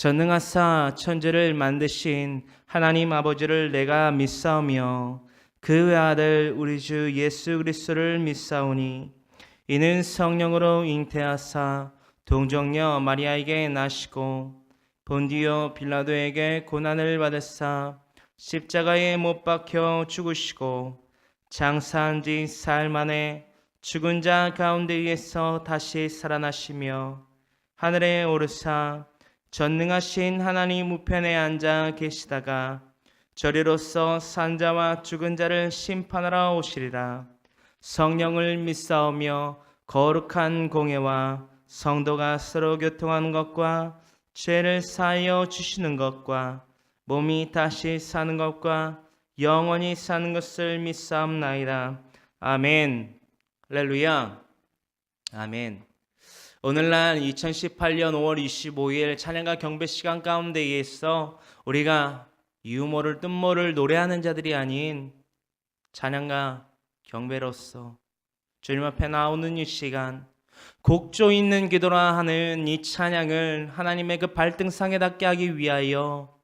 전능하사 천지를 만드신 하나님 아버지를 내가 믿사오며 그 외아들 우리 주 예수 그리스도를 믿사오니 이는 성령으로 잉태하사 동정녀 마리아에게 나시고 본디오 빌라도에게 고난을 받으사 십자가에 못 박혀 죽으시고 장사한 지 사흘 만에 죽은 자 가운데에서 다시 살아나시며 하늘에 오르사 전능하신 하나님 우편에 앉아 계시다가 저리로서 산자와 죽은 자를 심판하러 오시리라. 성령을 믿사오며 거룩한 공예와 성도가 서로 교통하는 것과 죄를 사하여 주시는 것과 몸이 다시 사는 것과 영원히 사는 것을 믿사옵나이다. 아멘. 할렐루야. 아멘. 오늘날 2018년 5월 25일 찬양과 경배 시간 가운데에서 우리가 유모를 뜻모를 노래하는 자들이 아닌 찬양과 경배로서 주님 앞에 나오는 이 시간, 곡조 있는 기도라 하는 이 찬양을 하나님의 그 발등상에 닿게 하기 위하여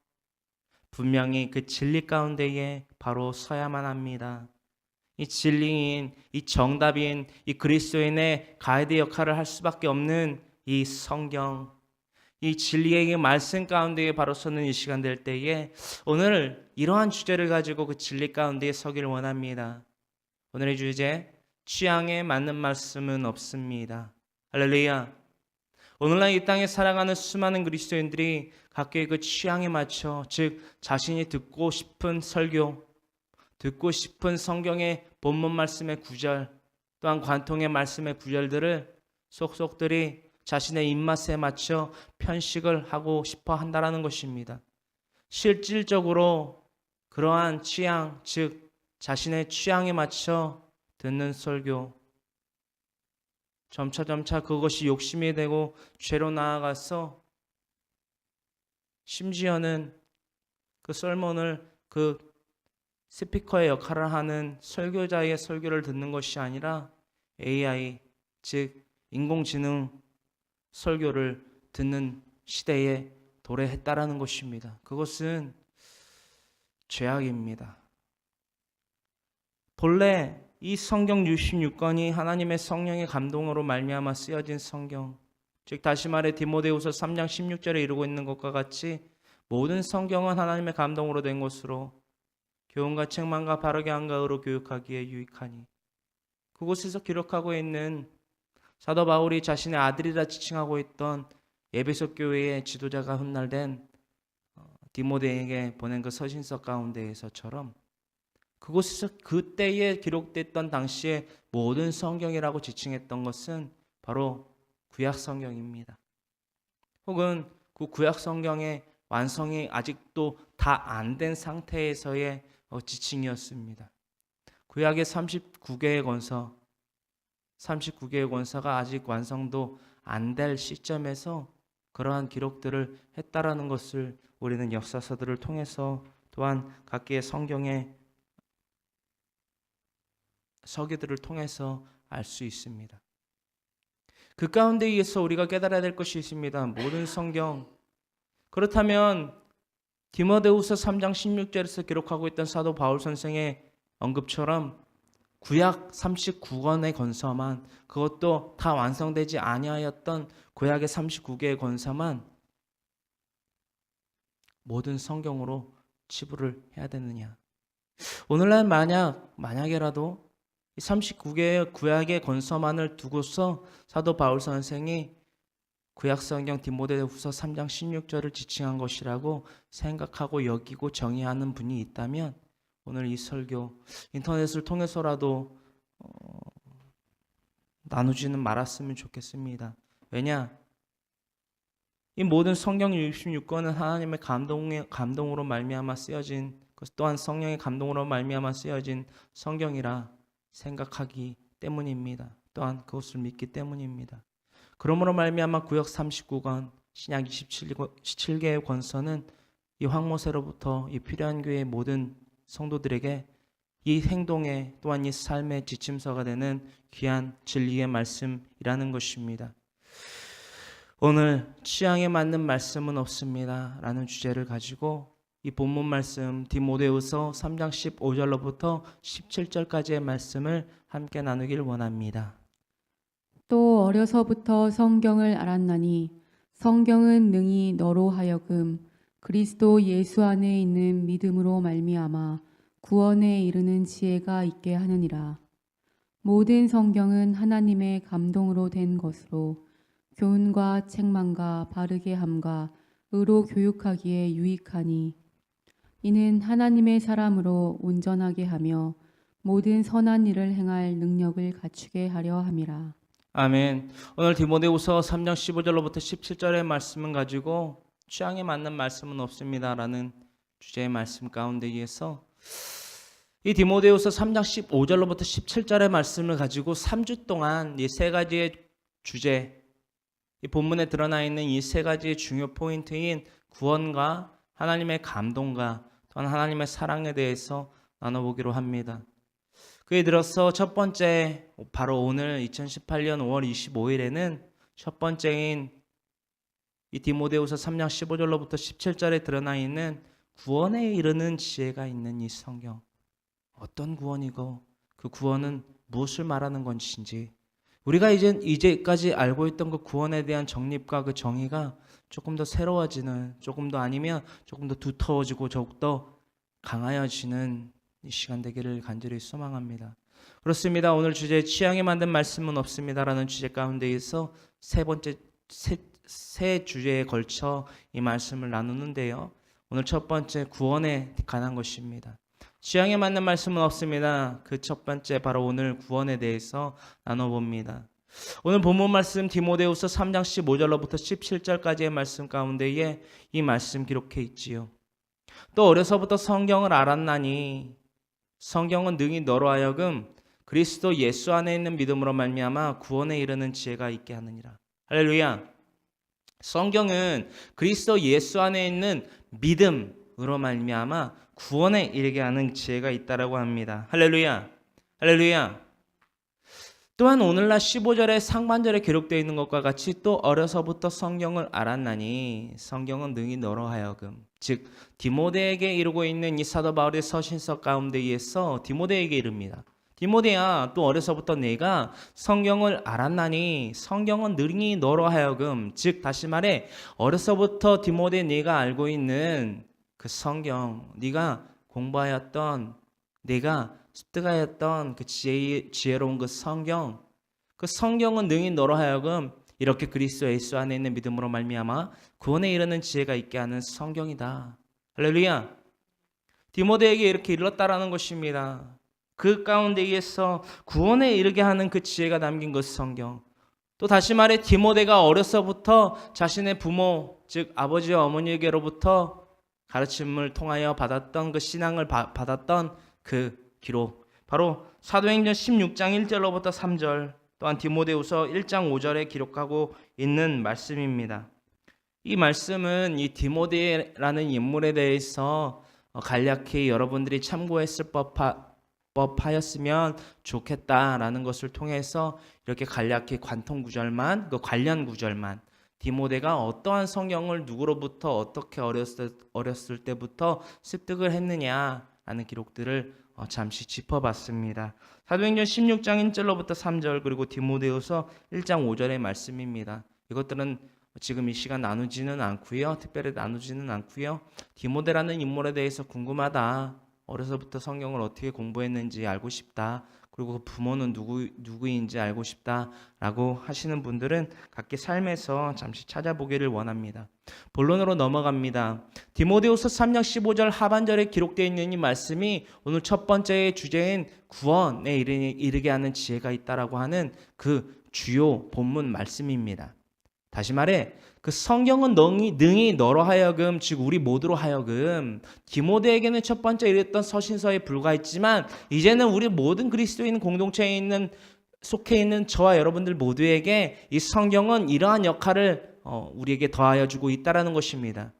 분명히 그 진리 가운데에 바로 서야만 합니다. 이 진리인, 이 정답인, 이 그리스도인의 가이드 역할을 할 수밖에 없는 이 성경, 이 진리의 말씀 가운데에 바로 서는 이 시간 될 때에 오늘 이러한 주제를 가지고 그 진리 가운데에 서기를 원합니다. 오늘의 주제, 취향에 맞는 말씀은 없습니다. 할렐루야. 오늘날 이 땅에 살아가는 수많은 그리스도인들이 각각의 그 취향에 맞춰, 즉 자신이 듣고 싶은 설교, 듣고 싶은 성경의 본문 말씀의 구절, 또한 관통의 말씀의 구절들을 속속들이 자신의 입맛에 맞춰 편식을 하고 싶어 한다라는 것입니다. 실질적으로 그러한 취향, 즉 자신의 취향에 맞춰 듣는 설교, 점차 그것이 욕심이 되고 죄로 나아가서 심지어는 그 설문을 그 스피커의 역할을 하는 설교자의 설교를 듣는 것이 아니라 AI, 즉 인공지능 설교를 듣는 시대에 도래했다라는 것입니다. 그것은 죄악입니다. 본래 이 성경 66권이 하나님의 성령의 감동으로 말미암아 쓰여진 성경, 즉 다시 말해 디모데후서 3장 16절에 이루고 있는 것과 같이 모든 성경은 하나님의 감동으로 된 것으로 교훈과 책망과 바르게 함과 의로 교육하기에 유익하니, 그곳에서 기록하고 있는 사도 바울이 자신의 아들이라 지칭하고 있던 에베소 교회의 지도자가 훗날된 디모데에게 보낸 그 서신서 가운데에서처럼 그곳에서 그때에 기록됐던 당시의 모든 성경이라고 지칭했던 것은 바로 구약 성경입니다. 혹은 그 구약 성경의 완성이 아직도 다 안 된 상태에서의 지칭이었습니다. 구약의 39개의 권서, 39개의 권서가 아직 완성도 안 될 시점에서 그러한 기록들을 했다라는 것을 우리는 역사서들을 통해서 또한 각기의 성경의 서기들을 통해서 알 수 있습니다. 그 가운데에서 우리가 깨달아야 될 것이 있습니다. 모든 성경, 그렇다면 디모데후서 3장 16절에서 기록하고 있던 사도 바울 선생의 언급처럼 구약 39권의 권서만, 그것도 다 완성되지 아니하였던 구약의 39개의 권서만 모든 성경으로 치부를 해야 되느냐? 오늘날 만약에라도 39개의 구약의 권서만을 두고서 사도 바울 선생이 구약성경 디모데후서 3장 16절을 지칭한 것이라고 생각하고 여기고 정의하는 분이 있다면 오늘 이 설교 인터넷을 통해서라도 나누지는 말았으면 좋겠습니다. 왜냐? 이 모든 성경 66권은 하나님의 감동으로 말미암아 쓰여진, 그것 또한 성령의 감동으로 말미암아 쓰여진 성경이라 생각하기 때문입니다. 또한 그것을 믿기 때문입니다. 그러므로 말미암아 구약 39권, 신약 27개의 권서는 이 황모세로부터 이 필요한 교회의 모든 성도들에게 이 행동의 또한 이 삶의 지침서가 되는 귀한 진리의 말씀이라는 것입니다. 오늘 취향에 맞는 말씀은 없습니다 라는 주제를 가지고 이 본문 말씀 디모데후서 3장 15절로부터 17절까지의 말씀을 함께 나누길 원합니다. 또 어려서부터 성경을 알았나니 성경은 능히 너로 하여금 그리스도 예수 안에 있는 믿음으로 말미암아 구원에 이르는 지혜가 있게 하느니라. 모든 성경은 하나님의 감동으로 된 것으로 교훈과 책망과 바르게 함과 의로 교육하기에 유익하니 이는 하나님의 사람으로 온전하게 하며 모든 선한 일을 행할 능력을 갖추게 하려 함이라. 아멘. 오늘 디모데후서 3장 15절로부터 17절의 말씀을 가지고 취향에 맞는 말씀은 없습니다 라는 주제의 말씀 가운데에서 이 디모데후서 3장 15절로부터 17절의 말씀을 가지고 3주 동안 이 세 가지의 주제, 이 본문에 드러나 있는 이 세 가지의 중요 포인트인 구원과 하나님의 감동과 또한 하나님의 사랑에 대해서 나눠보기로 합니다. 그에 들어서 첫 번째, 바로 오늘 2018년 5월 25일에는 첫 번째인 이 디모데후서 3장 15절로부터 17절에 드러나 있는 구원에 이르는 지혜가 있는 이 성경, 어떤 구원이고 그 구원은 무엇을 말하는 것인지, 우리가 이제까지 알고 있던 그 구원에 대한 정립과 그 정의가 조금 더 새로워지는, 조금 더 아니면 조금 더 두터워지고 더욱더 강하여지는 이 시간 되기를 간절히 소망합니다. 그렇습니다. 오늘 주제 취향에 맞는 말씀은 없습니다라는 주제 가운데에서 세 주제에 걸쳐 이 말씀을 나누는데요. 오늘 첫 번째 구원에 관한 것입니다. 취향에 맞는 말씀은 없습니다. 그 첫 번째 바로 오늘 구원에 대해서 나눠봅니다. 오늘 본문 말씀 디모데후서 3장 15절로부터 17절까지의 말씀 가운데에 이 말씀 기록해 있지요. 또 어려서부터 성경을 알았나니 성경은 능히 너로 하여금 그리스도 예수 안에 있는 믿음으로 말미암아 구원에 이르는 지혜가 있게 하느니라. 할렐루야. 성경은 그리스도 예수 안에 있는 믿음으로 말미암아 구원에 이르게 하는 지혜가 있다라고 합니다. 할렐루야. 할렐루야. 또한 오늘날 15절의 상반절에 기록되어 있는 것과 같이 또 어려서부터 성경을 알았나니 성경은 능히 너로 하여금, 즉 디모데에게 이루고 있는 이 사도 바울의 서신서 가운데에서 디모데에게 이릅니다. 디모데야, 또 어려서부터 내가 성경을 알았나니 성경은 능히 너로 하여금, 즉 다시 말해 어려서부터 디모데 네가 알고 있는 그 성경, 네가 공부하였던, 네가 습득하였던 그 지혜로운 그 성경은 능히 너로 하여금 이렇게 그리스도 예수 안에 있는 믿음으로 말미암아 구원에 이르는 지혜가 있게 하는 성경이다. 할렐루야. 디모데에게 이렇게 일렀다라는 것입니다. 그 가운데에서 구원에 이르게 하는 그 지혜가 담긴 그 성경. 또 다시 말해 디모데가 어려서부터 자신의 부모, 즉 아버지와 어머니에게로부터 가르침을 통하여 받았던 그 신앙을 받았던 그 기록, 바로 사도행전 16장 1절로부터 3절, 또한 디모데후서 1장 5절에 기록하고 있는 말씀입니다. 이 말씀은 이 디모데라는 인물에 대해서 간략히 여러분들이 참고했을 법하였으면 좋겠다라는 것을 통해서 이렇게 간략히 관통 구절만, 그 관련 구절만, 디모데가 어떠한 성경을 누구로부터 어떻게 어렸을 때부터 습득을 했느냐라는 기록들을 잠시 짚어봤습니다. 사도행전 16장 1절로부터 3절, 그리고 디모데후서 1장 5절의 말씀입니다. 이것들은 지금 이 시간 나누지는 않고요. 특별히 나누지는 않고요. 디모데라는 인물에 대해서 궁금하다, 어려서부터 성경을 어떻게 공부했는지 알고 싶다, 그리고 그 부모는 누구인지 알고 싶다라고 하시는 분들은 각기 삶에서 잠시 찾아보기를 원합니다. 본론으로 넘어갑니다. 디모데후서 3장 15절 하반절에 기록되어 있는 이 말씀이 오늘 첫 번째의 주제인 구원에 이르게 하는 지혜가 있다라고 하는 그 주요 본문 말씀입니다. 다시 말해 그 성경은 능히 너로 하여금, 즉 우리 모두로 하여금, 디모데에게는 첫 번째 이랬던 서신서에 불과했지만 이제는 우리 모든 그리스도인 공동체에 속해 있는 저와 여러분들 모두에게 이 성경은 이러한 역할을 우리에게 더하여 주고 있다라는 것입니다.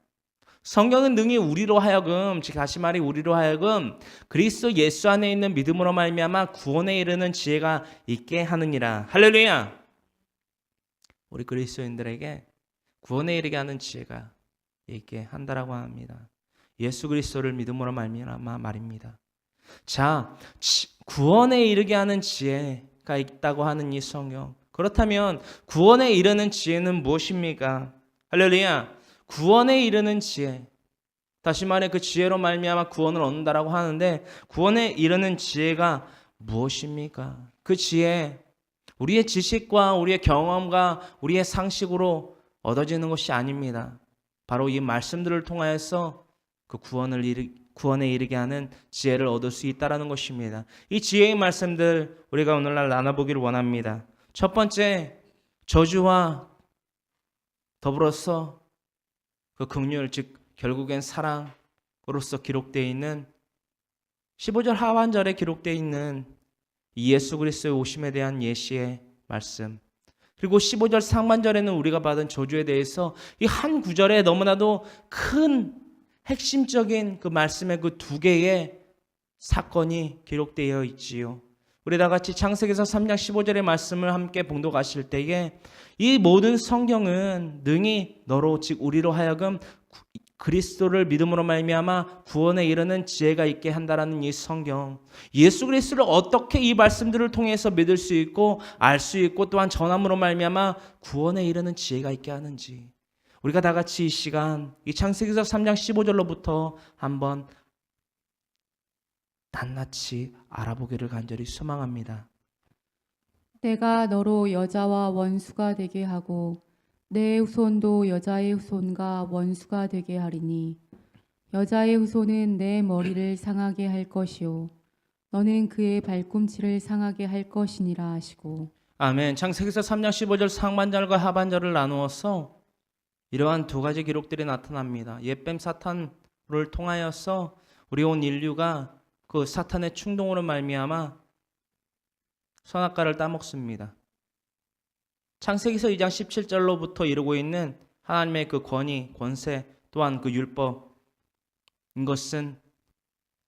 성경은 능히 우리로 하여금, 즉 다시 말해 우리로 하여금 그리스도 예수 안에 있는 믿음으로 말미암아 구원에 이르는 지혜가 있게 하느니라. 할렐루야. 우리 그리스도인들에게 구원에 이르게 하는 지혜가 있게 한다라고 합니다. 예수 그리스도를 믿음으로 말미암아 말입니다. 자, 구원에 이르게 하는 지혜가 있다고 하는 이 성경. 그렇다면 구원에 이르는 지혜는 무엇입니까? 할렐루야. 구원에 이르는 지혜. 다시 말해 그 지혜로 말미암아 구원을 얻는다라고 하는데 구원에 이르는 지혜가 무엇입니까? 그 지혜, 우리의 지식과 우리의 경험과 우리의 상식으로 얻어지는 것이 아닙니다. 바로 이 말씀들을 통하여서 그 구원에 이르게 하는 지혜를 얻을 수 있다는 것입니다. 이 지혜의 말씀들 우리가 오늘날 나눠보기를 원합니다. 첫 번째, 저주와 더불어서 그 긍휼, 즉 결국엔 사랑으로서 기록되어 있는 15절 하반절에 기록되어 있는 이 예수 그리스도의 오심에 대한 예시의 말씀, 그리고 15절 상반절에는 우리가 받은 저주에 대해서 이 한 구절에 너무나도 큰 핵심적인 그 말씀의 그 두 개의 사건이 기록되어 있지요. 우리 다 같이 창세기서 3장 15절의 말씀을 함께 봉독하실 때에 이 모든 성경은 능히 너로 즉 우리로 하여금 그리스도를 믿음으로 말미암아 구원에 이르는 지혜가 있게 한다라는 이 성경, 예수 그리스도를 어떻게 이 말씀들을 통해서 믿을 수 있고 알 수 있고 또한 전함으로 말미암아 구원에 이르는 지혜가 있게 하는지 우리가 다 같이 이 시간 이 창세기서 3장 15절로부터 한번 낱낱이 알아보기를 간절히 소망합니다. 내가 너로 여자와 원수가 되게 하고 내 후손도 여자의 후손과 원수가 되게 하리니 여자의 후손은 내 머리를 상하게 할 것이요 너는 그의 발꿈치를 상하게 할 것이니라 하시고. 아멘. 창세기서 3장 15절 상반절과 하반절을 나누어서 이러한 두 가지 기록들이 나타납니다. 옛뱀 사탄을 통하여서 우리 온 인류가 그 사탄의 충동으로 말미암아 선악과를 따먹습니다. 창세기서 2장 17절로부터 이루고 있는 하나님의 그 권위, 권세 또한 그 율법인 것은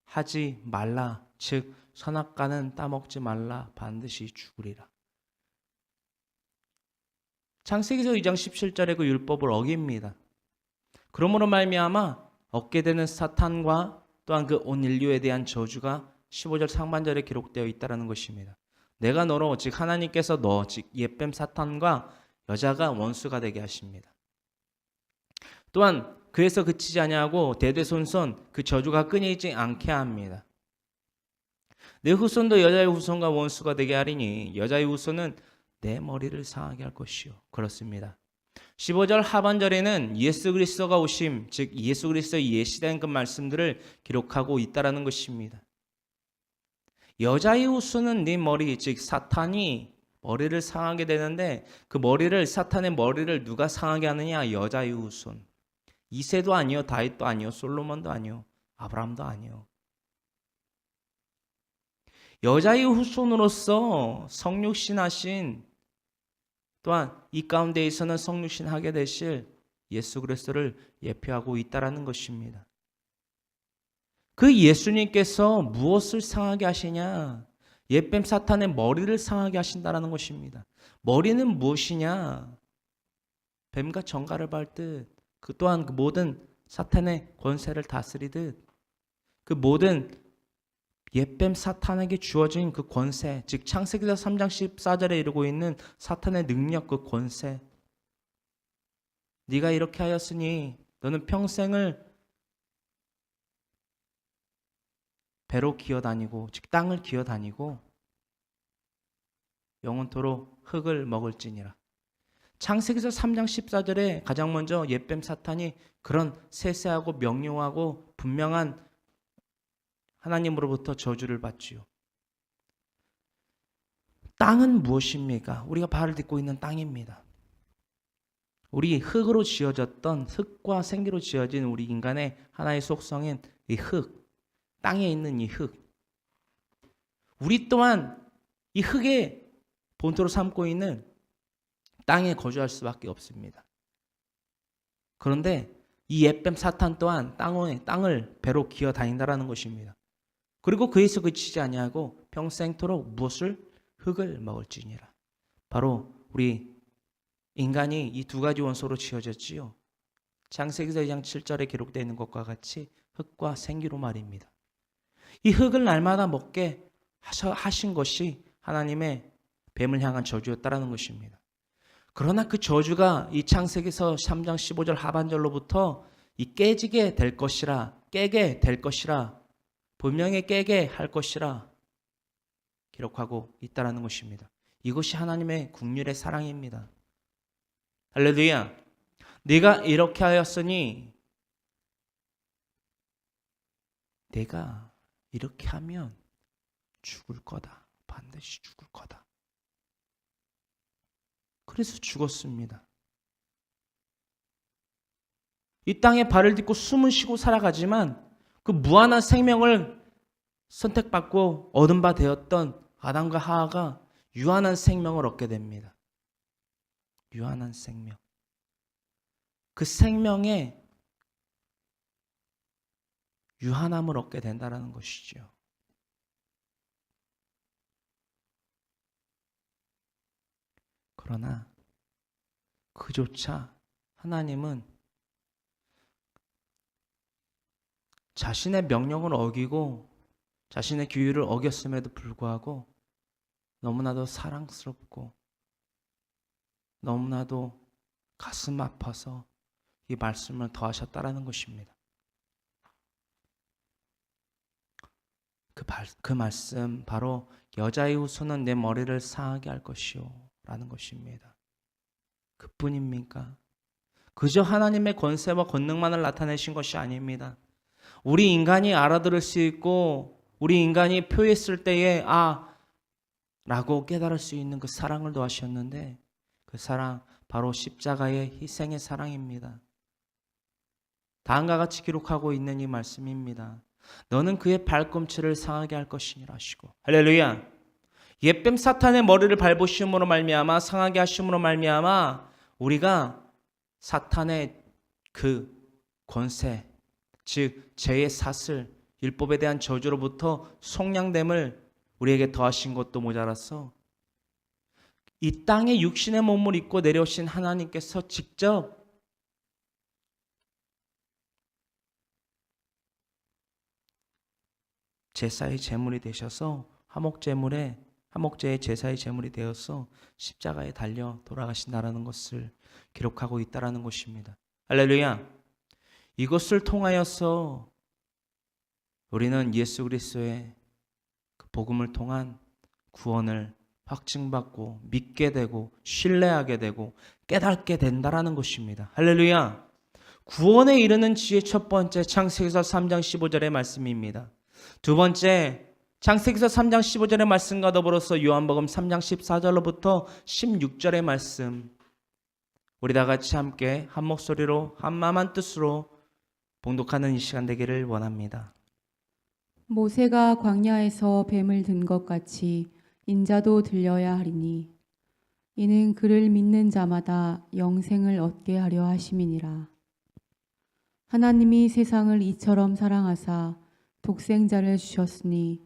하지 말라, 즉 선악과는 따먹지 말라, 반드시 죽으리라. 창세기서 2장 17절의 그 율법을 어깁니다. 그러므로 말미암아 얻게 되는 사탄과 또한 그 온 인류에 대한 저주가 15절 상반절에 기록되어 있다는 것입니다. 내가 너로 즉 하나님께서 너 즉 옛뱀 사탄과 여자가 원수가 되게 하십니다. 또한 그에서 그치지 아니하고 대대손손 그 저주가 끊이지 않게 합니다. 내 후손도 여자의 후손과 원수가 되게 하리니 여자의 후손은 내 머리를 상하게 할 것이요. 그렇습니다. 15절 하반절에는 예수 그리스도가 오심, 즉 예수 그리스도의 예시된 그 말씀들을 기록하고 있다라는 것입니다. 여자의 후손은 네 머리, 즉 사탄이 머리를 상하게 되는데 그 머리를 사탄의 머리를 누가 상하게 하느냐? 여자의 후손. 이새도 아니요, 다윗도 아니요, 솔로몬도 아니요, 아브라함도 아니요. 여자의 후손으로서 성육신하신 또한 이 가운데에서는 성육신하게 되실 예수 그리스도를 예표하고 있다라는 것입니다. 그 예수님께서 무엇을 상하게 하시냐? 옛뱀 사탄의 머리를 상하게 하신다라는 것입니다. 머리는 무엇이냐? 뱀과 정갈을 밟듯 그 또한 그 모든 사탄의 권세를 다스리듯 그 모든 옛뱀 사탄에게 주어진 그 권세, 즉 창세기서 3장 14절에 이르고 있는 사탄의 능력, 그 권세. 네가 이렇게 하였으니 너는 평생을 배로 기어다니고 즉 땅을 기어다니고 영원토록 흙을 먹을지니라. 창세기서 3장 14절에 가장 먼저 옛뱀 사탄이 그런 세세하고 명료하고 분명한 하나님으로부터 저주를 받지요. 땅은 무엇입니까? 우리가 발을 딛고 있는 땅입니다. 우리 흙으로 지어졌던 흙과 생기로 지어진 우리 인간의 하나의 속성인 이 흙, 땅에 있는 이 흙. 우리 또한 이 흙의 본토로 삼고 있는 땅에 거주할 수밖에 없습니다. 그런데 이 옛뱀 사탄 또한 땅을 배로 기어 다닌다라는 것입니다. 그리고 그에서 그치지 아니하고 평생토록 무엇을 흙을 먹을지니라. 바로 우리 인간이 이 두 가지 원소로 지어졌지요. 창세기서 2장 7절에 기록되어 있는 것과 같이 흙과 생기로 말입니다. 이 흙을 날마다 먹게 하신 것이 하나님의 뱀을 향한 저주였다라는 것입니다. 그러나 그 저주가 이 창세기서 3장 15절 하반절로부터 이 깨지게 될 것이라, 깨게 될 것이라, 분명히 깨게 할 것이라 기록하고 있다라는 것입니다. 이것이 하나님의 국률의 사랑입니다. 할렐루야. 네가 이렇게 하였으니 내가 이렇게 하면 죽을 거다. 반드시 죽을 거다. 그래서 죽었습니다. 이 땅에 발을 딛고 숨을 쉬고 살아가지만 그 무한한 생명을 선택받고 얻은 바 되었던 아담과 하와가 유한한 생명을 얻게 됩니다. 유한한 생명. 그 생명의 유한함을 얻게 된다는 것이죠. 그러나 그조차 하나님은 자신의 명령을 어기고 자신의 규율을 어겼음에도 불구하고 너무나도 사랑스럽고 너무나도 가슴 아파서 이 말씀을 더하셨다라는 것입니다. 그 말씀 바로 여자의 후손은 내 머리를 상하게 할 것이요 라는 것입니다. 그뿐입니까? 그저 하나님의 권세와 권능만을 나타내신 것이 아닙니다. 우리 인간이 알아들을 수 있고 우리 인간이 표했을 때에 라고 깨달을 수 있는 그 사랑을 더하셨는데 그 사랑 바로 십자가의 희생의 사랑입니다. 다음과 같이 기록하고 있는 이 말씀입니다. 너는 그의 발꿈치를 상하게 할 것이니라 하시고 할렐루야. 옛뱀 사탄의 머리를 밟으심으로 말미암아 상하게 하심으로 말미암아 우리가 사탄의 그 권세 즉 죄의 사슬 율법에 대한 저주로부터 속량됨을 우리에게 더하신 것도 모자라서 이 땅에 육신의 몸을 입고 내려오신 하나님께서 직접 제사의 제물이 되셔서 화목제의 제사의 제물이 되어서 십자가에 달려 돌아가신다라는 것을 기록하고 있다라는 것입니다. 할렐루야. 이것을 통하여서 우리는 예수 그리스도의 그 복음을 통한 구원을 확증받고 믿게 되고 신뢰하게 되고 깨닫게 된다라는 것입니다. 할렐루야. 구원에 이르는 지혜 첫 번째 창세기서 3장 15절의 말씀입니다. 두 번째 창세기서 3장 15절의 말씀과 더불어서 요한복음 3장 14절로부터 16절의 말씀 우리 다 같이 함께 한 목소리로 한 마음 한 뜻으로 봉독하는 이 시간 되기를 원합니다. 모세가 광야에서 뱀을 든 것 같이 인자도 들려야 하리니 이는 그를 믿는 자마다 영생을 얻게 하려 하심이니라. 하나님이 세상을 이처럼 사랑하사 독생자를 주셨으니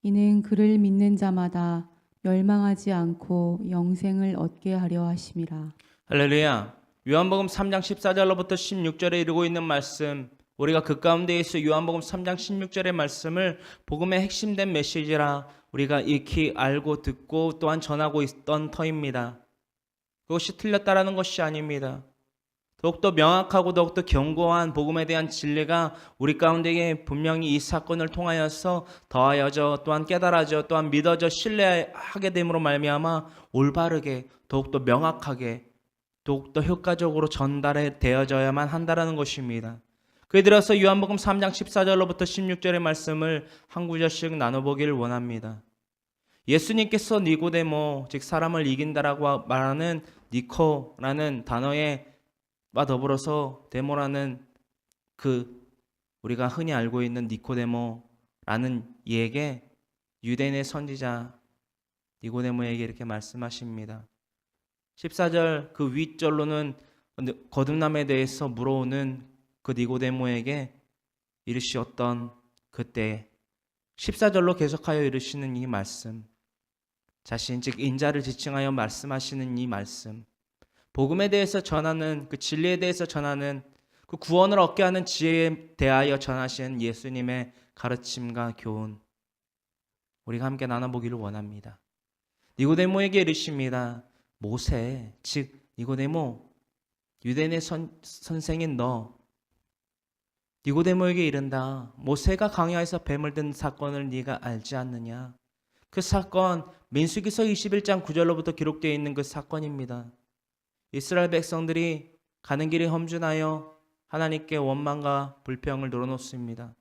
이는 그를 믿는 자마다 멸망하지 않고 영생을 얻게 하려 하심이라. 할렐루야. 요한복음 3장 14절로부터 16절에 이르고 있는 말씀 우리가 그 가운데 있어 요한복음 3장 16절의 말씀을 복음의 핵심된 메시지라 우리가 익히 알고 듣고 또한 전하고 있던 터입니다. 그것이 틀렸다라는 것이 아닙니다. 더욱더 명확하고 더욱더 견고한 복음에 대한 진리가 우리 가운데에 분명히 이 사건을 통하여서 더하여져 또한 깨달아져 또한 믿어져 신뢰하게 됨으로 말미암아 올바르게 더욱더 명확하게 더욱더 효과적으로 전달해 되어져야만 한다라는 것입니다. 그에 들어서 요한복음 3장 14절로부터 16절의 말씀을 한 구절씩 나눠보기를 원합니다. 예수님께서 니고데모 즉 사람을 이긴다라고 말하는 니코라는 단어에 와 더불어서 데모라는 그 우리가 흔히 알고 있는 니코데모라는 이에게 유대인의 선지자 니고데모에게 이렇게 말씀하십니다. 14절 그 윗절로는 거듭남에 대해서 물어오는 그 니고데모에게 이르시었던 그때 14절로 계속하여 이르시는 이 말씀 자신 즉 인자를 지칭하여 말씀하시는 이 말씀 복음에 대해서 전하는, 그 진리에 대해서 전하는, 그 구원을 얻게 하는 지혜에 대하여 전하신 예수님의 가르침과 교훈, 우리가 함께 나눠보기를 원합니다. 니고데모에게 이르십니다. 모세, 즉 니고데모, 유대인의 선생인 너, 니고데모에게 이른다. 모세가 광야에서 뱀을 든 사건을 네가 알지 않느냐? 그 사건, 민수기서 21장 9절로부터 기록되어 있는 그 사건입니다. 이스라엘 백성들이 가는 길에 험준하여 하나님께 원망과 불평을 늘어놓습니다.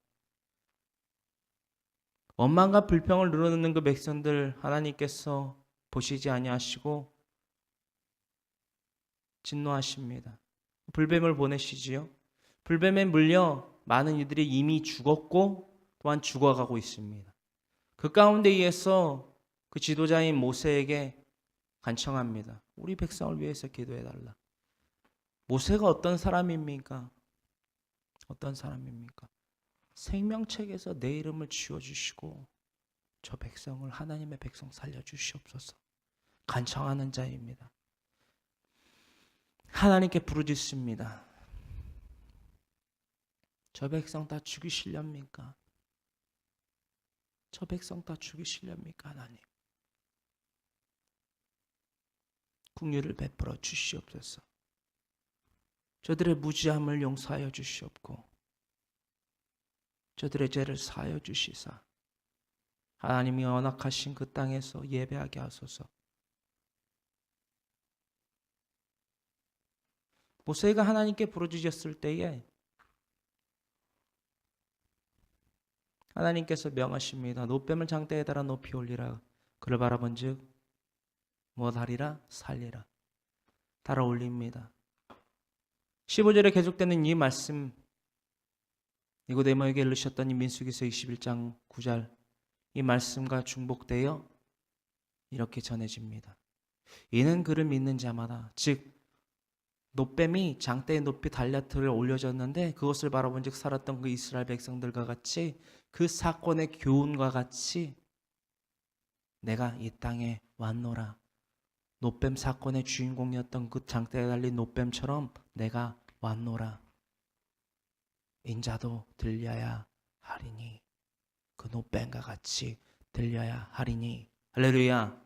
원망과 불평을 늘어놓는 그 백성들 하나님께서 보시지 아니하시고 진노하십니다. 불뱀을 보내시지요. 불뱀에 물려 많은 이들이 이미 죽었고 또한 죽어가고 있습니다. 그 가운데 의해서 그 지도자인 모세에게 간청합니다. 우리 백성을 위해서 기도해달라. 모세가 어떤 사람입니까? 어떤 사람입니까? 생명책에서 내 이름을 지워주시고 저 백성을, 하나님의 백성 살려주시옵소서. 간청하는 자입니다. 하나님께 부르짖습니다. 저 백성 다 죽이시렵니까? 저 백성 다 죽이시렵니까? 하나님, 긍휼을 베풀어 주시옵소서. 저들의 무지함을 용서하여 주시옵고 저들의 죄를 사하여 주시사 하나님이 언약하신 그 땅에서 예배하게 하소서. 모세가 하나님께 부르짖었을 때에 하나님께서 명하십니다. 노뱀을 장대에 달아 높이 올리라. 그를 바라본즉 무엇하리라? 살리라. 달아 올립니다. 15절에 계속되는 이 말씀, 니고데모에게 이르셨던 이 민수기서 21장 9절, 이 말씀과 중복되어 이렇게 전해집니다. 이는 그를 믿는 자마다, 즉 노뱀이 장대에 높이 달려 올려졌는데 그것을 바라본즉 살았던 그 이스라엘 백성들과 같이, 그 사건의 교훈과 같이 내가 이 땅에 왔노라. 노뱀 사건의 주인공이었던 그 장대에 달린 노뱀처럼 내가 왔노라. 인자도 들려야 하리니, 그 노뱀과 같이 들려야 하리니. 할렐루야.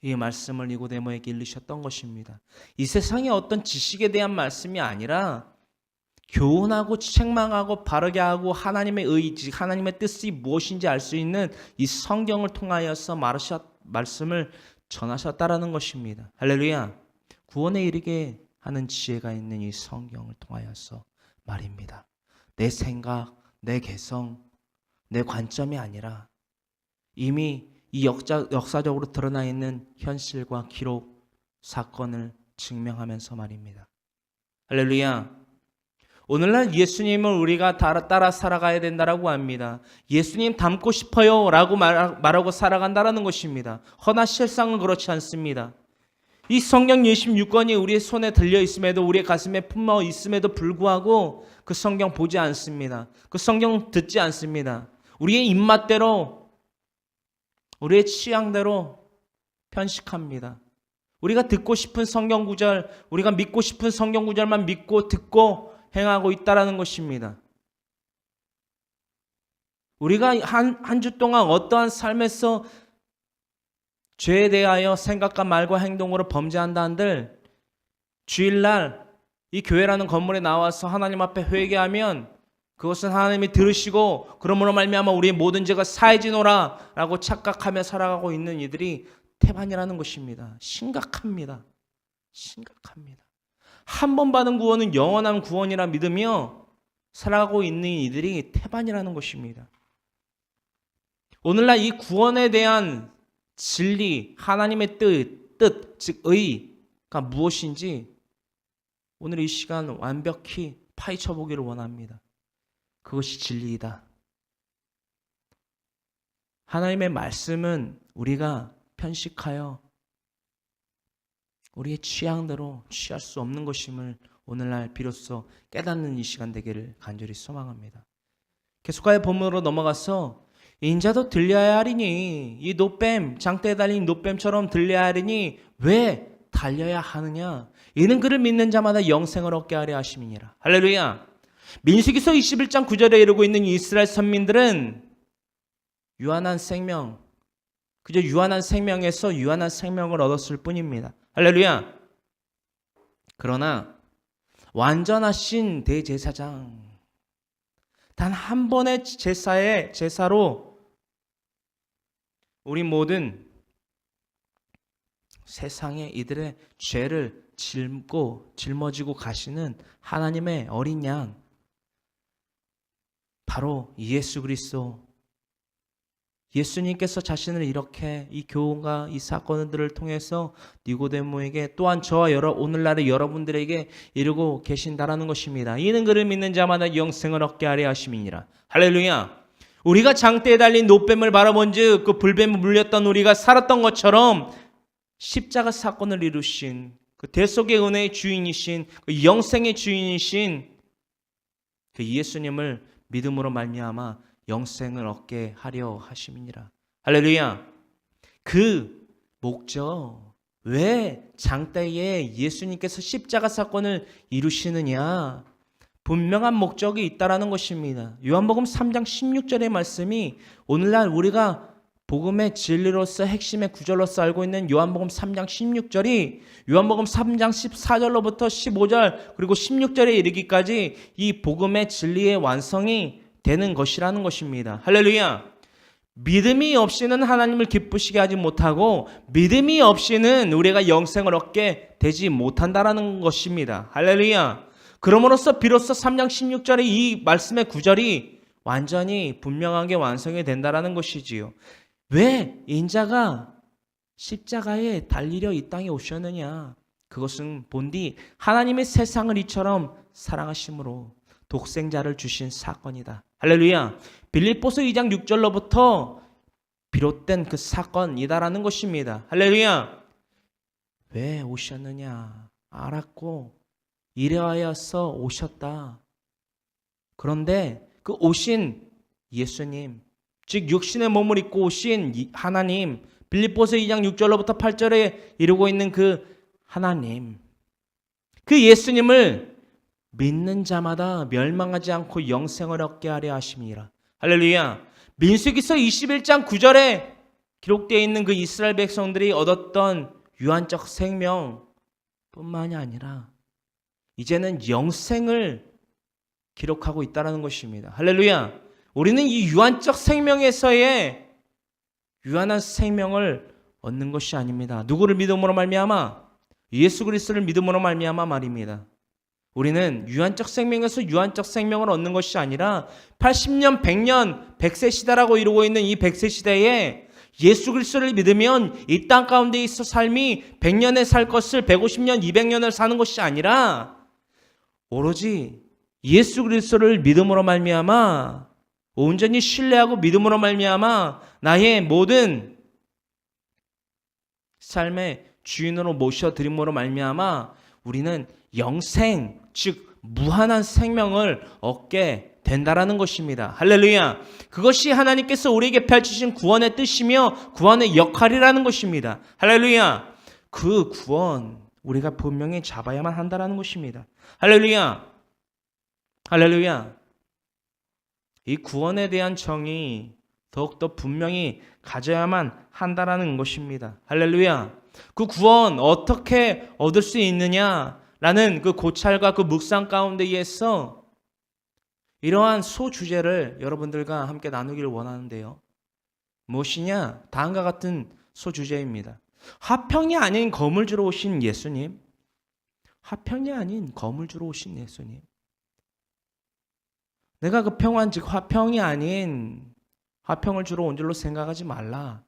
이 말씀을 니고데모에게 일르셨던 것입니다. 이 세상의 어떤 지식에 대한 말씀이 아니라 교훈하고 책망하고 바르게 하고 하나님의 의지, 하나님의 뜻이 무엇인지 알 수 있는 이 성경을 통하여서 말씀을 전하셨다라는 것입니다. 할렐루야. 구원에 이르게 하는 지혜가 있는 이 성경을 통하여서 말입니다. 내 생각, 내 개성, 내 관점이 아니라 이미 이 역사적으로 드러나 있는 현실과 기록, 사건을 증명하면서 말입니다. 할렐루야. 오늘날 예수님을 우리가 따라 살아가야 된다라고 합니다. 예수님 닮고 싶어요 라고 말하고 살아간다라는 것입니다. 허나 실상은 그렇지 않습니다. 이 성경 66권이 우리의 손에 들려 있음에도, 우리의 가슴에 품어 있음에도 불구하고 그 성경 보지 않습니다. 그 성경 듣지 않습니다. 우리의 입맛대로, 우리의 취향대로 편식합니다. 우리가 듣고 싶은 성경 구절, 우리가 믿고 싶은 성경 구절만 믿고 듣고 행하고 있다라는 것입니다. 우리가 한 주 동안 어떠한 삶에서 죄에 대하여 생각과 말과 행동으로 범죄한다 한들 주일날 이 교회라는 건물에 나와서 하나님 앞에 회개하면 그것은 하나님이 들으시고 그러므로 말미암아 우리의 모든 죄가 사해지노라 라고 착각하며 살아가고 있는 이들이 태반이라는 것입니다. 심각합니다. 심각합니다. 한 번 받은 구원은 영원한 구원이라 믿으며 살아가고 있는 이들이 태반이라는 것입니다. 오늘날 이 구원에 대한 진리, 하나님의 뜻, 즉 의가 무엇인지 오늘 이 시간 완벽히 파헤쳐 보기를 원합니다. 그것이 진리이다. 하나님의 말씀은 우리가 편식하여 우리의 취향대로 취할 수 없는 것임을 오늘날 비로소 깨닫는 이 시간 되기를 간절히 소망합니다. 계속하여 본문으로 넘어가서 인자도 들려야 하리니, 이 노뱀, 장대에 달린 노뱀처럼 들려야 하리니 왜 달려야 하느냐? 이는 그를 믿는 자마다 영생을 얻게 하려 하심이니라. 할렐루야. 민수기서 21장 9절에 이르고 있는 이스라엘 선민들은 유한한 생명, 그저 유한한 생명에서 유한한 생명을 얻었을 뿐입니다. 할렐루야. 그러나 완전하신 대제사장, 단 한 번의 제사로 우리 모든 세상에 이들의 죄를 짊어지고 가시는 하나님의 어린 양, 바로 예수 그리스도, 예수님께서 자신을 이렇게 이 교훈과 이 사건들을 통해서 니고데모에게, 또한 저와 오늘날의 여러분들에게 이루고 계신다라는 것입니다. 이는 그를 믿는 자마다 영생을 얻게 하려 하심이니라. 할렐루야. 우리가 장대에 달린 노뱀을 바라본즉 그 불뱀에 물렸던 우리가 살았던 것처럼 십자가 사건을 이루신 그 대속의 은혜의 주인이신 그 영생의 주인이신 그 예수님을 믿음으로 말미암아 영생을 얻게 하려 하심이니라. 할렐루야. 그 목적, 왜 장대에 예수님께서 십자가 사건을 이루시느냐, 분명한 목적이 있다라는 것입니다. 요한복음 3장 16절의 말씀이 오늘날 우리가 복음의 진리로서 핵심의 구절로서 알고 있는 요한복음 3장 16절이 요한복음 3장 14절로부터 15절 그리고 16절에 이르기까지 이 복음의 진리의 완성이 되는 것이라는 것입니다. 할렐루야. 믿음이 없이는 하나님을 기쁘시게 하지 못하고 믿음이 없이는 우리가 영생을 얻게 되지 못한다라는 것입니다. 할렐루야. 그러므로써 비로소 3장 16절의 이 말씀의 구절이 완전히 분명하게 완성이 된다라는 것이지요. 왜 인자가 십자가에 달리려 이 땅에 오셨느냐? 그것은 본디 하나님의 세상을 이처럼 사랑하심으로 독생자를 주신 사건이다. 할렐루야. 빌립보서 2장 6절로부터 비롯된 그 사건이다라는 것입니다. 할렐루야. 왜 오셨느냐? 알았고 이래하여서 오셨다. 그런데 그 오신 예수님, 즉 육신의 몸을 입고 오신 하나님, 빌립보서 2장 6절로부터 8절에 이루고 있는 그 하나님, 그 예수님을 믿는 자마다 멸망하지 않고 영생을 얻게 하려 하심이라. 할렐루야. 민수기서 21장 9절에 기록되어 있는 그 이스라엘 백성들이 얻었던 유한적 생명뿐만이 아니라 이제는 영생을 기록하고 있다는 것입니다. 할렐루야. 우리는 이 유한적 생명에서의 유한한 생명을 얻는 것이 아닙니다. 누구를 믿음으로 말미암아? 예수 그리스도를 믿음으로 말미암아 말입니다. 우리는 유한적 생명에서 유한적 생명을 얻는 것이 아니라 80년, 100년, 100세 시대라고 이루고 있는 이 100세 시대에 예수 그리스도를 믿으면 이 땅 가운데 있어 삶이 100년에 살 것을 150년, 200년을 사는 것이 아니라 오로지 예수 그리스도를 믿음으로 말미암아 온전히 신뢰하고 믿음으로 말미암아 나의 모든 삶의 주인으로 모셔드림으로 말미암아 우리는 영생, 즉 무한한 생명을 얻게 된다라는 것입니다. 할렐루야. 그것이 하나님께서 우리에게 펼치신 구원의 뜻이며 구원의 역할이라는 것입니다. 할렐루야. 그 구원 우리가 분명히 잡아야만 한다라는 것입니다. 할렐루야. 할렐루야. 이 구원에 대한 정의 더욱더 분명히 가져야만 한다라는 것입니다. 할렐루야. 그 구원 어떻게 얻을 수 있느냐라는 그 고찰과 그 묵상 가운데에서 이러한 소주제를 여러분들과 함께 나누기를 원하는데요. 무엇이냐? 다음과 같은 소주제입니다. 화평이 아닌 검을 주러 오신 예수님. 화평이 아닌 검을 주러 오신 예수님. 내가 그 평안 즉 화평이 아닌 화평을 주러 온 줄로 생각하지 말라.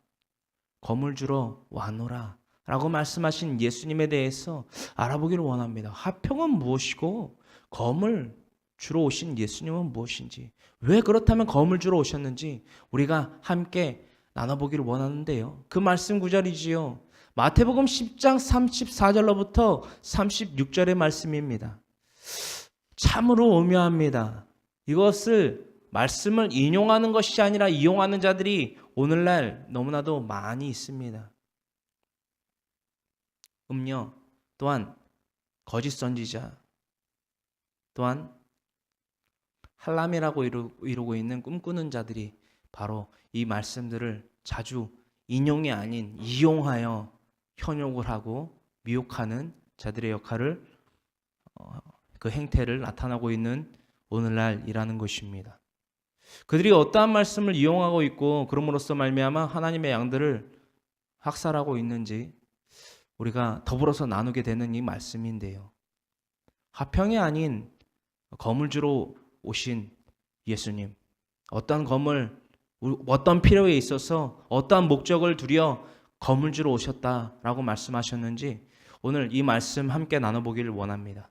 검을 주러 와노라 라고 말씀하신 예수님에 대해서 알아보기를 원합니다. 화평은 무엇이고 검을 주러 오신 예수님은 무엇인지, 왜 그렇다면 검을 주러 오셨는지 우리가 함께 나눠보기를 원하는데요. 그 말씀 구절이지요. 마태복음 10장 34절로부터 36절의 말씀입니다. 참으로 오묘합니다. 이것을 말씀을 인용하는 것이 아니라 이용하는 자들이 오늘날 너무나도 많이 있습니다. 음녀, 또한 거짓 선지자, 또한 할람이라고 이루고 있는 꿈꾸는 자들이 바로 이 말씀들을 자주 인용이 아닌 이용하여 현욕을 하고 미혹하는 자들의 역할을 그 행태를 나타나고 있는 오늘날이라는 것입니다. 그들이 어떠한 말씀을 이용하고 있고 그럼으로써 말미암아 하나님의 양들을 학살하고 있는지 우리가 더불어서 나누게 되는 이 말씀인데요. 화평이 아닌 검을 주러 오신 예수님, 어떤 검을 어떤 필요에 있어서 어떠한 목적을 두려 검을 주러 오셨다라고 말씀하셨는지 오늘 이 말씀 함께 나눠보기를 원합니다.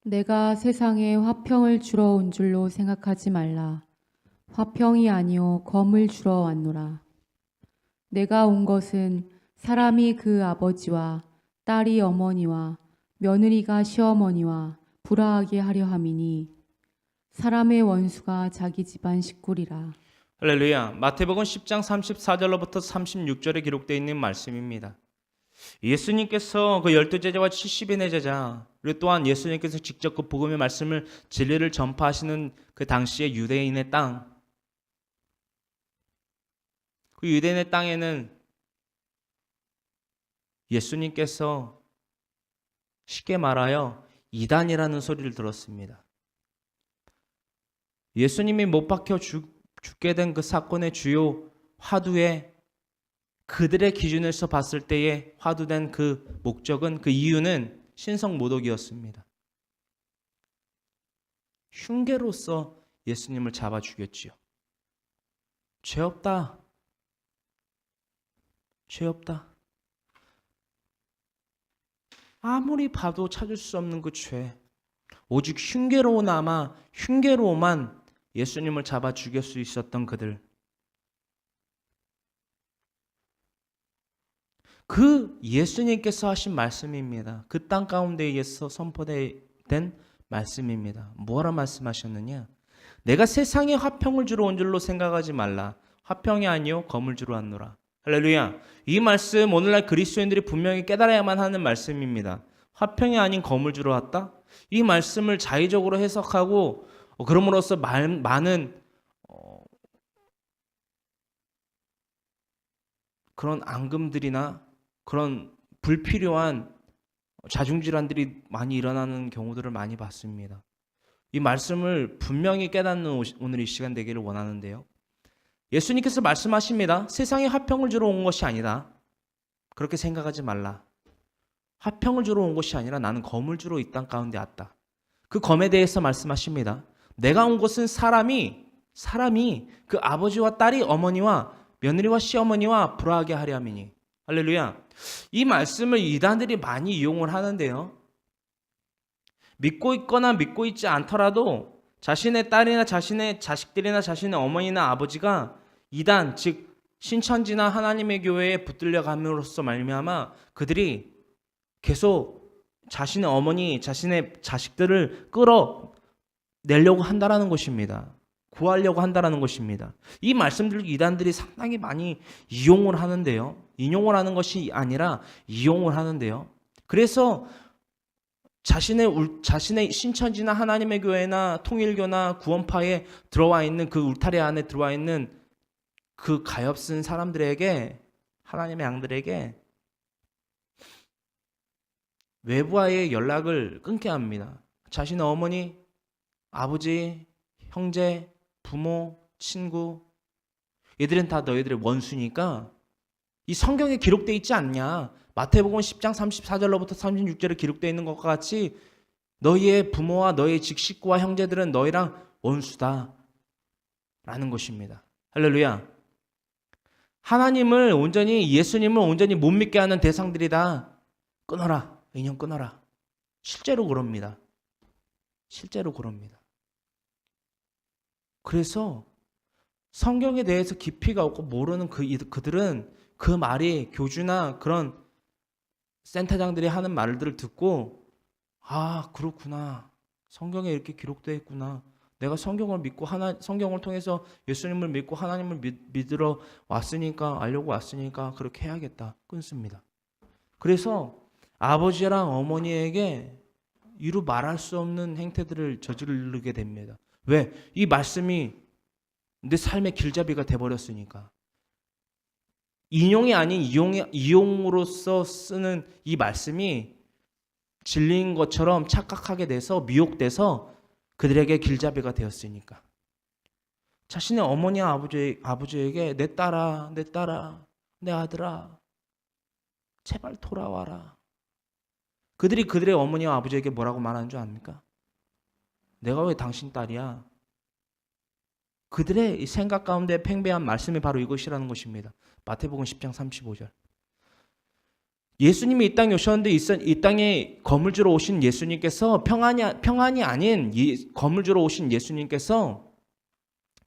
내가 세상에 화평을 주러 온 줄로 생각하지 말라. 화평이 아니요 검을 주러 왔노라. 내가 온 것은 사람이 그 아버지와 딸이 어머니와 며느리가 시어머니와 불화하게 하려 함이니 사람의 원수가 자기 집안 식구리라. 할렐루야. 마태복음 10장 34절로부터 36절에 기록되어 있는 말씀입니다. 예수님께서 그 12제자와 70인의 제자, 그리고 또한 예수님께서 직접 그 복음의 말씀을 진리를 전파하시는 그 당시의 유대인의 땅, 그 유대인의 땅에는 예수님께서 쉽게 말하여 이단이라는 소리를 들었습니다. 예수님이 못 박혀 죽게 된 그 사건의 주요 화두에 그들의 기준에서 봤을 때에 화두된 그 목적은, 그 이유는 신성모독이었습니다. 흉계로서 예수님을 잡아 죽였지요. 죄 없다. 죄 없다. 아무리 봐도 찾을 수 없는 그 죄. 오직 흉계로나마 흉계로만 예수님을 잡아 죽일 수 있었던 그들. 그 예수님께서 하신 말씀입니다. 그 땅 가운데에서 선포된 말씀입니다. 뭐라 말씀하셨느냐? 내가 세상에 화평을 주러 온 줄로 생각하지 말라. 화평이 아니요 검을 주러 왔노라. 할렐루야. 이 말씀 오늘날 그리스도인들이 분명히 깨달아야만 하는 말씀입니다. 화평이 아닌 검을 주러 왔다? 이 말씀을 자의적으로 해석하고 그럼으로써 많은 그런 앙금들이나 그런 불필요한 자중질환들이 많이 일어나는 경우들을 많이 봤습니다. 이 말씀을 분명히 깨닫는 오늘 이 시간 되기를 원하는데요. 예수님께서 말씀하십니다. 세상에 화평을 주러 온 것이 아니다. 그렇게 생각하지 말라. 화평을 주러 온 것이 아니라 나는 검을 주러 이 땅 가운데 왔다. 그 검에 대해서 말씀하십니다. 내가 온 것은 사람이 그 아버지와 딸이 어머니와 며느리와 시어머니와 불화하게 하려 함이니. 할렐루야. 이 말씀을 이단들이 많이 이용을 하는데요. 믿고 있거나 믿고 있지 않더라도 자신의 딸이나 자신의 자식들이나 자신의 어머니나 아버지가 이단, 즉 신천지나 하나님의 교회에 붙들려 감으로써 말미암아 그들이 계속 자신의 어머니, 자신의 자식들을 끌어내려고 한다라는 것입니다. 구하려고 한다라는 것입니다. 이 말씀들을 이단들이 상당히 많이 이용을 하는데요. 인용을 하는 것이 아니라 이용을 하는데요. 그래서 자신의 신천지나 하나님의 교회나 통일교나 구원파에 들어와 있는 그 울타리 안에 들어와 있는 그 가엾은 사람들에게, 하나님의 양들에게 외부와의 연락을 끊게 합니다. 자신의 어머니, 아버지, 형제, 부모, 친구, 얘들은 다 너희들의 원수니까 이 성경에 기록되어 있지 않냐? 마태복음 10장 34절로부터 36절에 기록되어 있는 것과 같이 너희의 부모와 너희의 직식구와 형제들은 너희랑 원수다 라는 것입니다. 할렐루야. 하나님을 온전히, 예수님을 온전히 못 믿게 하는 대상들이다. 끊어라. 인연 끊어라. 실제로 그럽니다. 실제로 그럽니다. 그래서 성경에 대해서 깊이가 없고 모르는 그들은 그 말이 교주나 그런 센터장들이 하는 말들을 듣고 아 그렇구나. 성경에 이렇게 기록되어 있구나. 내가 성경을 믿고 성경을 통해서 예수님을 믿고 하나님을 믿으러 왔으니까, 알려고 왔으니까 그렇게 해야겠다. 끊습니다. 그래서 아버지랑 어머니에게 이루 말할 수 없는 행태들을 저지르게 됩니다. 왜? 이 말씀이 내 삶의 길잡이가 돼버렸으니까. 인용이 아닌 이용으로서 쓰는 이 말씀이 진리인 것처럼 착각하게 돼서 미혹돼서 그들에게 길잡이가 되었으니까. 자신의 어머니와 아버지에게 내 딸아, 내 아들아, 제발 돌아와라. 그들이 그들의 어머니와 아버지에게 뭐라고 말하는 줄 압니까? 내가 왜 당신 딸이야? 그들의 생각 가운데 팽배한 말씀이 바로 이것이라는 것입니다. 마태복음 10장 35절. 예수님이 이 땅에 오셨는데 이 땅에 건물 주러 오신 예수님께서 평안이 아닌 건물 주러 오신 예수님께서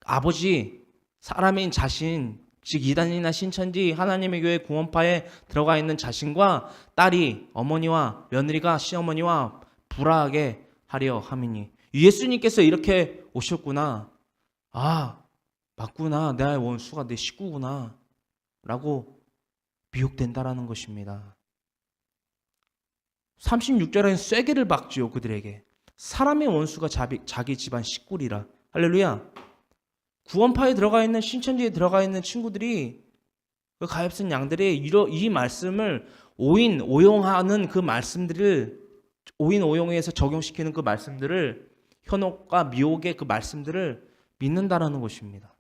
아버지, 사람인 자신, 즉 이단이나 신천지 하나님의 교회 구원파에 들어가 있는 자신과 딸이 어머니와 며느리가 시어머니와 불화하게 하려 함이니. 예수님께서 이렇게 오셨구나. 아, 맞구나. 나의 원수가 내 식구구나. 라고 미혹된다라는 것입니다. 36절에는 쐐기를 박지요, 그들에게. 사람의 원수가 자기 집안 식구리라. 할렐루야. 구원파에 들어가 있는 신천지에 들어가 있는 친구들이 그 가엾은 양들이 이 말씀을 오용하는 그 말씀들을 오용해서 적용시키는 그 말씀들을 현혹과 미혹의 그 말씀들을 믿는다라는 것입니다.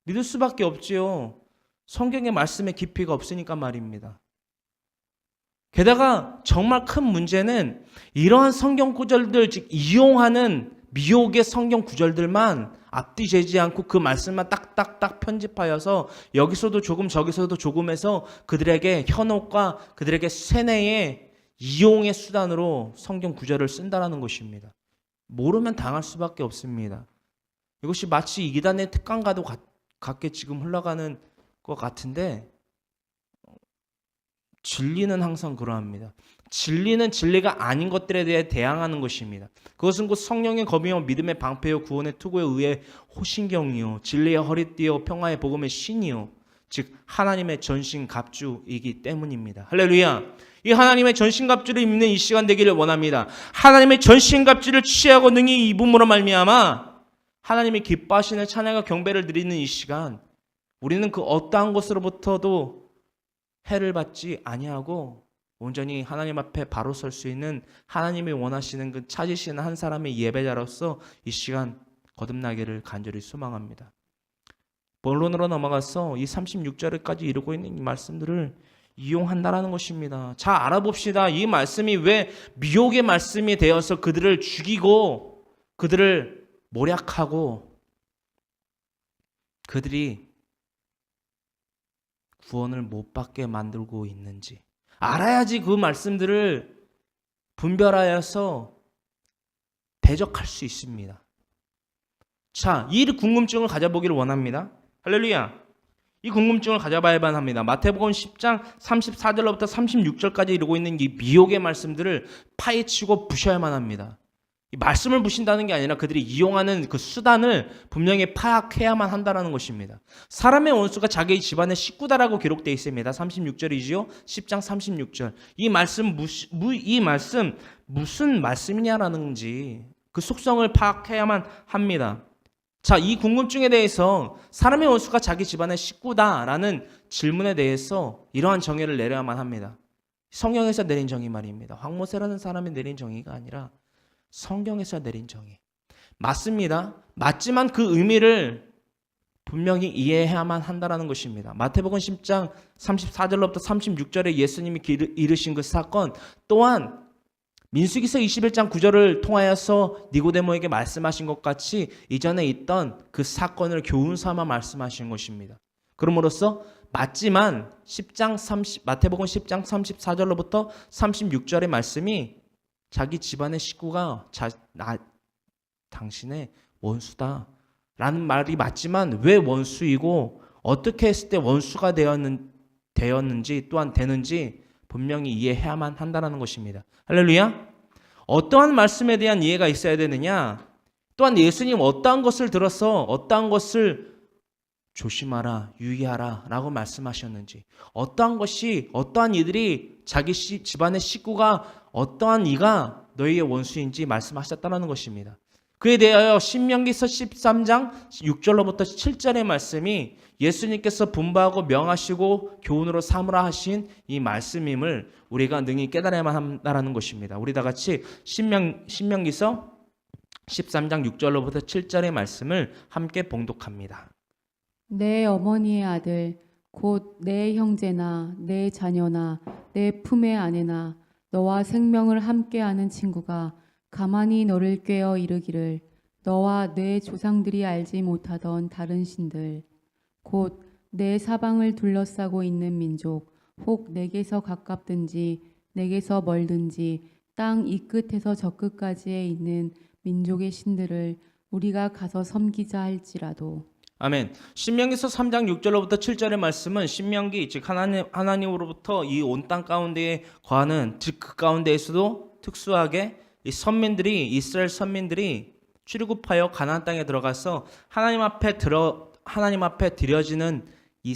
믿을 수밖에 없지요. 성경의 말씀의 깊이가 없으니까 말입니다. 게다가 정말 큰 문제는 이러한 성경 구절들, 즉 이용하는 미혹의 성경 구절들만 앞뒤 재지 않고 그 말씀만 딱딱딱 편집하여서 여기서도 조금 저기서도 조금 해서 그들에게 현혹과 그들에게 세뇌의 이용의 수단으로 성경 구절을 쓴다라는 것입니다. 모르면 당할 수밖에 없습니다. 이것이 마치 이단의 특강과도 같게 지금 흘러가는 것 같은데 진리는 항상 그러합니다. 진리는 진리가 아닌 것들에 대해 대항하는 것입니다. 그것은 곧 성령의 검이요 믿음의 방패요 구원의 투구요 의의 호신경이요 진리의 허리띠요 평화의 복음의 신이요 즉 하나님의 전신갑주이기 때문입니다. 할렐루야. 이 하나님의 전신갑주를 입는 이 시간 되기를 원합니다. 하나님의 전신갑주를 취하고 능히 입음으로 말미암아 하나님이 기뻐하시는 찬양과 경배를 드리는 이 시간 우리는 그 어떠한 것으로부터도 해를 받지 아니하고 온전히 하나님 앞에 바로 설 수 있는 하나님이 원하시는 그 찾으시는 한 사람의 예배자로서 이 시간 거듭나기를 간절히 소망합니다. 본론으로 넘어가서 이 36절까지 이루고 있는 이 말씀들을 이용한다라는 것입니다. 자, 알아봅시다. 이 말씀이 왜 미혹의 말씀이 되어서 그들을 죽이고 그들을 모략하고 그들이 구원을 못 받게 만들고 있는지 알아야지 그 말씀들을 분별하여서 대적할 수 있습니다. 자, 이 궁금증을 가져보기를 원합니다. 할렐루야. 이 궁금증을 가져봐야만 합니다. 마태복음 10장 34절로부터 36절까지 이루고 있는 이 미혹의 말씀들을 파헤치고 부셔야만 합니다. 이 말씀을 부신다는 게 아니라 그들이 이용하는 그 수단을 분명히 파악해야만 한다는 것입니다. 사람의 원수가 자기 집안의 식구다라고 기록되어 있습니다. 36절이지요. 10장 36절. 이 말씀 무슨 말씀이냐라는지 그 속성을 파악해야만 합니다. 자, 이 궁금증에 대해서 사람의 원수가 자기 집안의 식구다라는 질문에 대해서 이러한 정의를 내려야만 합니다. 성경에서 내린 정의 말입니다. 황모세라는 사람이 내린 정의가 아니라 성경에서 내린 정의. 맞습니다. 맞지만 그 의미를 분명히 이해해야만 한다는 것입니다. 마태복음 10장 34절로부터 36절에 예수님이 이르신 그 사건 또한 민수기서 21장 9절을 통하여서 니고데모에게 말씀하신 것 같이 이전에 있던 그 사건을 교훈 삼아 말씀하신 것입니다. 그러므로써 맞지만 마태복음 10장 34절로부터 36절의 말씀이 자기 집안의 식구가 당신의 원수다 라는 말이 맞지만 왜 원수이고 어떻게 했을 때 원수가 되었는지 또한 되는지 분명히 이해해야만 한다는 것입니다. 할렐루야. 어떠한 말씀에 대한 이해가 있어야 되느냐, 또한 예수님 어떠한 것을 들어서 어떠한 것을 조심하라, 유의하라 라고 말씀하셨는지, 어떠한 것이, 어떠한 이들이 자기 집안의 식구가 어떠한 이가 너희의 원수인지 말씀하셨다는 것입니다. 그에 대하여 신명기서 13장 6절로부터 7절의 말씀이 예수님께서 분부하고 명하시고 교훈으로 삼으라 하신 이 말씀임을 우리가 능히 깨달아야만 한다는 것입니다. 우리 다 같이 신명기서 13장 6절로부터 7절의 말씀을 함께 봉독합니다. 내 어머니의 아들 곧 내 형제나 내 자녀나 내 품의 아내나 너와 생명을 함께하는 친구가 가만히 너를 꾀어 이르기를 너와 내 조상들이 알지 못하던 다른 신들 곧 내 사방을 둘러싸고 있는 민족 혹 내게서 가깝든지 내게서 멀든지 땅 이 끝에서 저 끝까지에 있는 민족의 신들을 우리가 가서 섬기자 할지라도. 아멘. 신명기서 3장 6절로부터 7절의 말씀은 신명기 즉 하나님으로부터 이 온 땅 가운데에 거하는 즉 그 가운데에서도 특수하게 이 선민들이 이스라엘 선민들이 출애굽하여 가나안 땅에 들어가서 하나님 앞에 드려지는 이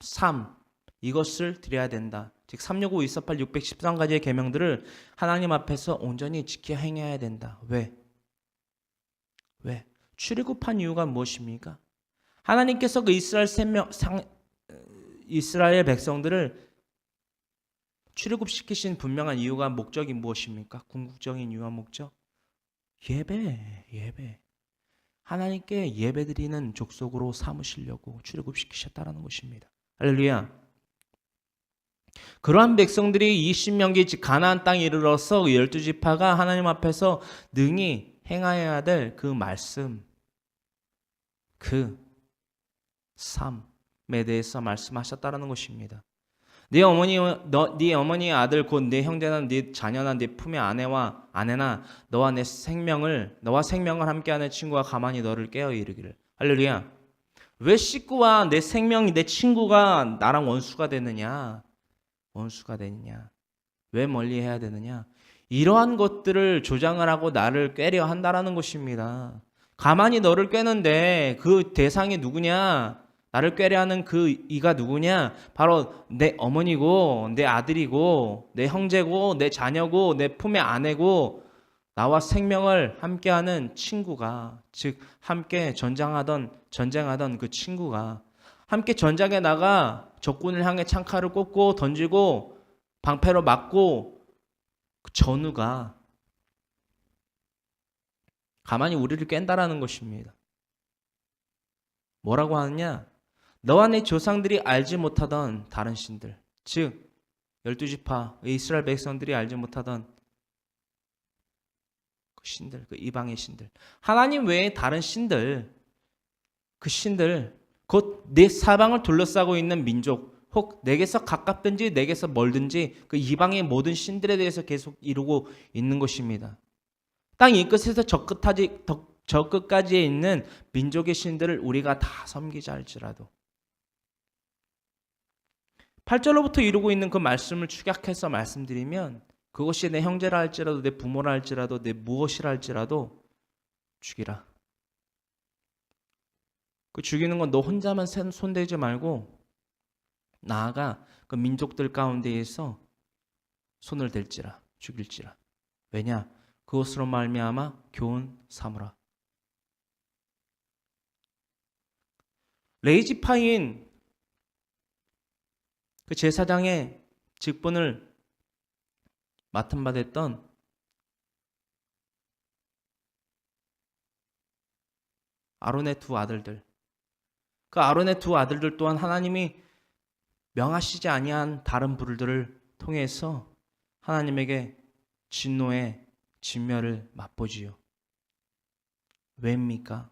삶 이것을 드려야 된다. 즉 365 248 613가지의 계명들을 하나님 앞에서 온전히 지켜 행해야 된다. 왜? 출애굽한 이유가 무엇입니까? 하나님께서 그 이스라엘 백성들을 출애굽시키신 분명한 이유가 목적이 무엇입니까? 궁극적인 이유와 목적? 예배. 하나님께 예배드리는 족속으로 삼으시려고 출애굽시키셨다는 것입니다. 할렐루야. 그러한 백성들이 이 신명기 즉 가나안 땅에 이르러서 12지파가 하나님 앞에서 능히 행하여야 될 그 말씀, 그 삶에 대해서 말씀하셨다는 것입니다. 네 어머니의 아들 곧 네 형제나 네 자녀나 네 품의 아내나 너와 생명을 함께하는 친구가 가만히 너를 깨어 이르기를. 할렐루야. 왜 식구와 내 생명이 내 친구가 나랑 원수가 되느냐? 왜 멀리해야 되느냐? 이러한 것들을 조장을 하고 나를 꾀려 한다라는 것입니다. 가만히 너를 꾀는데 그 대상이 누구냐? 나를 꾀려하는 그 이가 누구냐? 바로 내 어머니고 내 아들이고 내 형제고 내 자녀고 내 품의 아내고 나와 생명을 함께하는 친구가, 즉 함께 전쟁하던 그 친구가 함께 전장에 나가 적군을 향해 창칼을 꽂고 던지고 방패로 맞고 그 전우가 가만히 우리를 깬다라는 것입니다. 뭐라고 하느냐? 너와 내 조상들이 알지 못하던 다른 신들, 즉 12지파 이스라엘 백성들이 알지 못하던 그 신들, 그 이방의 신들, 하나님 외에 다른 신들, 그 신들 곧 내 사방을 둘러싸고 있는 민족 혹 내게서 가깝든지 내게서 멀든지 그 이방의 모든 신들에 대해서 계속 이루고 있는 것입니다. 땅 이 끝에서 저 끝까지에 있는 민족의 신들을 우리가 다 섬기자 할지라도 8절로부터 이루고 있는 그 말씀을 축약해서 말씀드리면 그것이 내 형제라 할지라도 내 부모라 할지라도 내 무엇이라 할지라도 죽이라. 그 죽이는 건 너 혼자만 손대지 말고 나아가 그 민족들 가운데에서 손을 댈지라 죽일지라. 왜냐? 그것으로 말미암아 교훈 삼으라. 레위지파인 그 제사장의 직분을 맡은 바 됐던 아론의 두 아들들, 그 아론의 두 아들들 또한 하나님이 명하시지 아니한 다른 불들을 통해서 하나님에게 진노의 진멸을 맛보지요. 왜입니까?